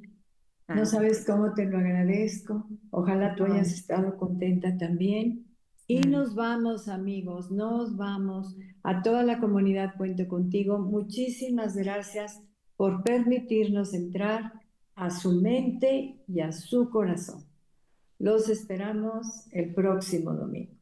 No Ah, sabes cómo te lo agradezco. Ojalá tú hayas no, estado contenta también. Y mm, nos vamos, amigos, nos vamos. A toda la comunidad cuento contigo. Muchísimas gracias por permitirnos entrar a su mente y a su corazón. Los esperamos el próximo domingo.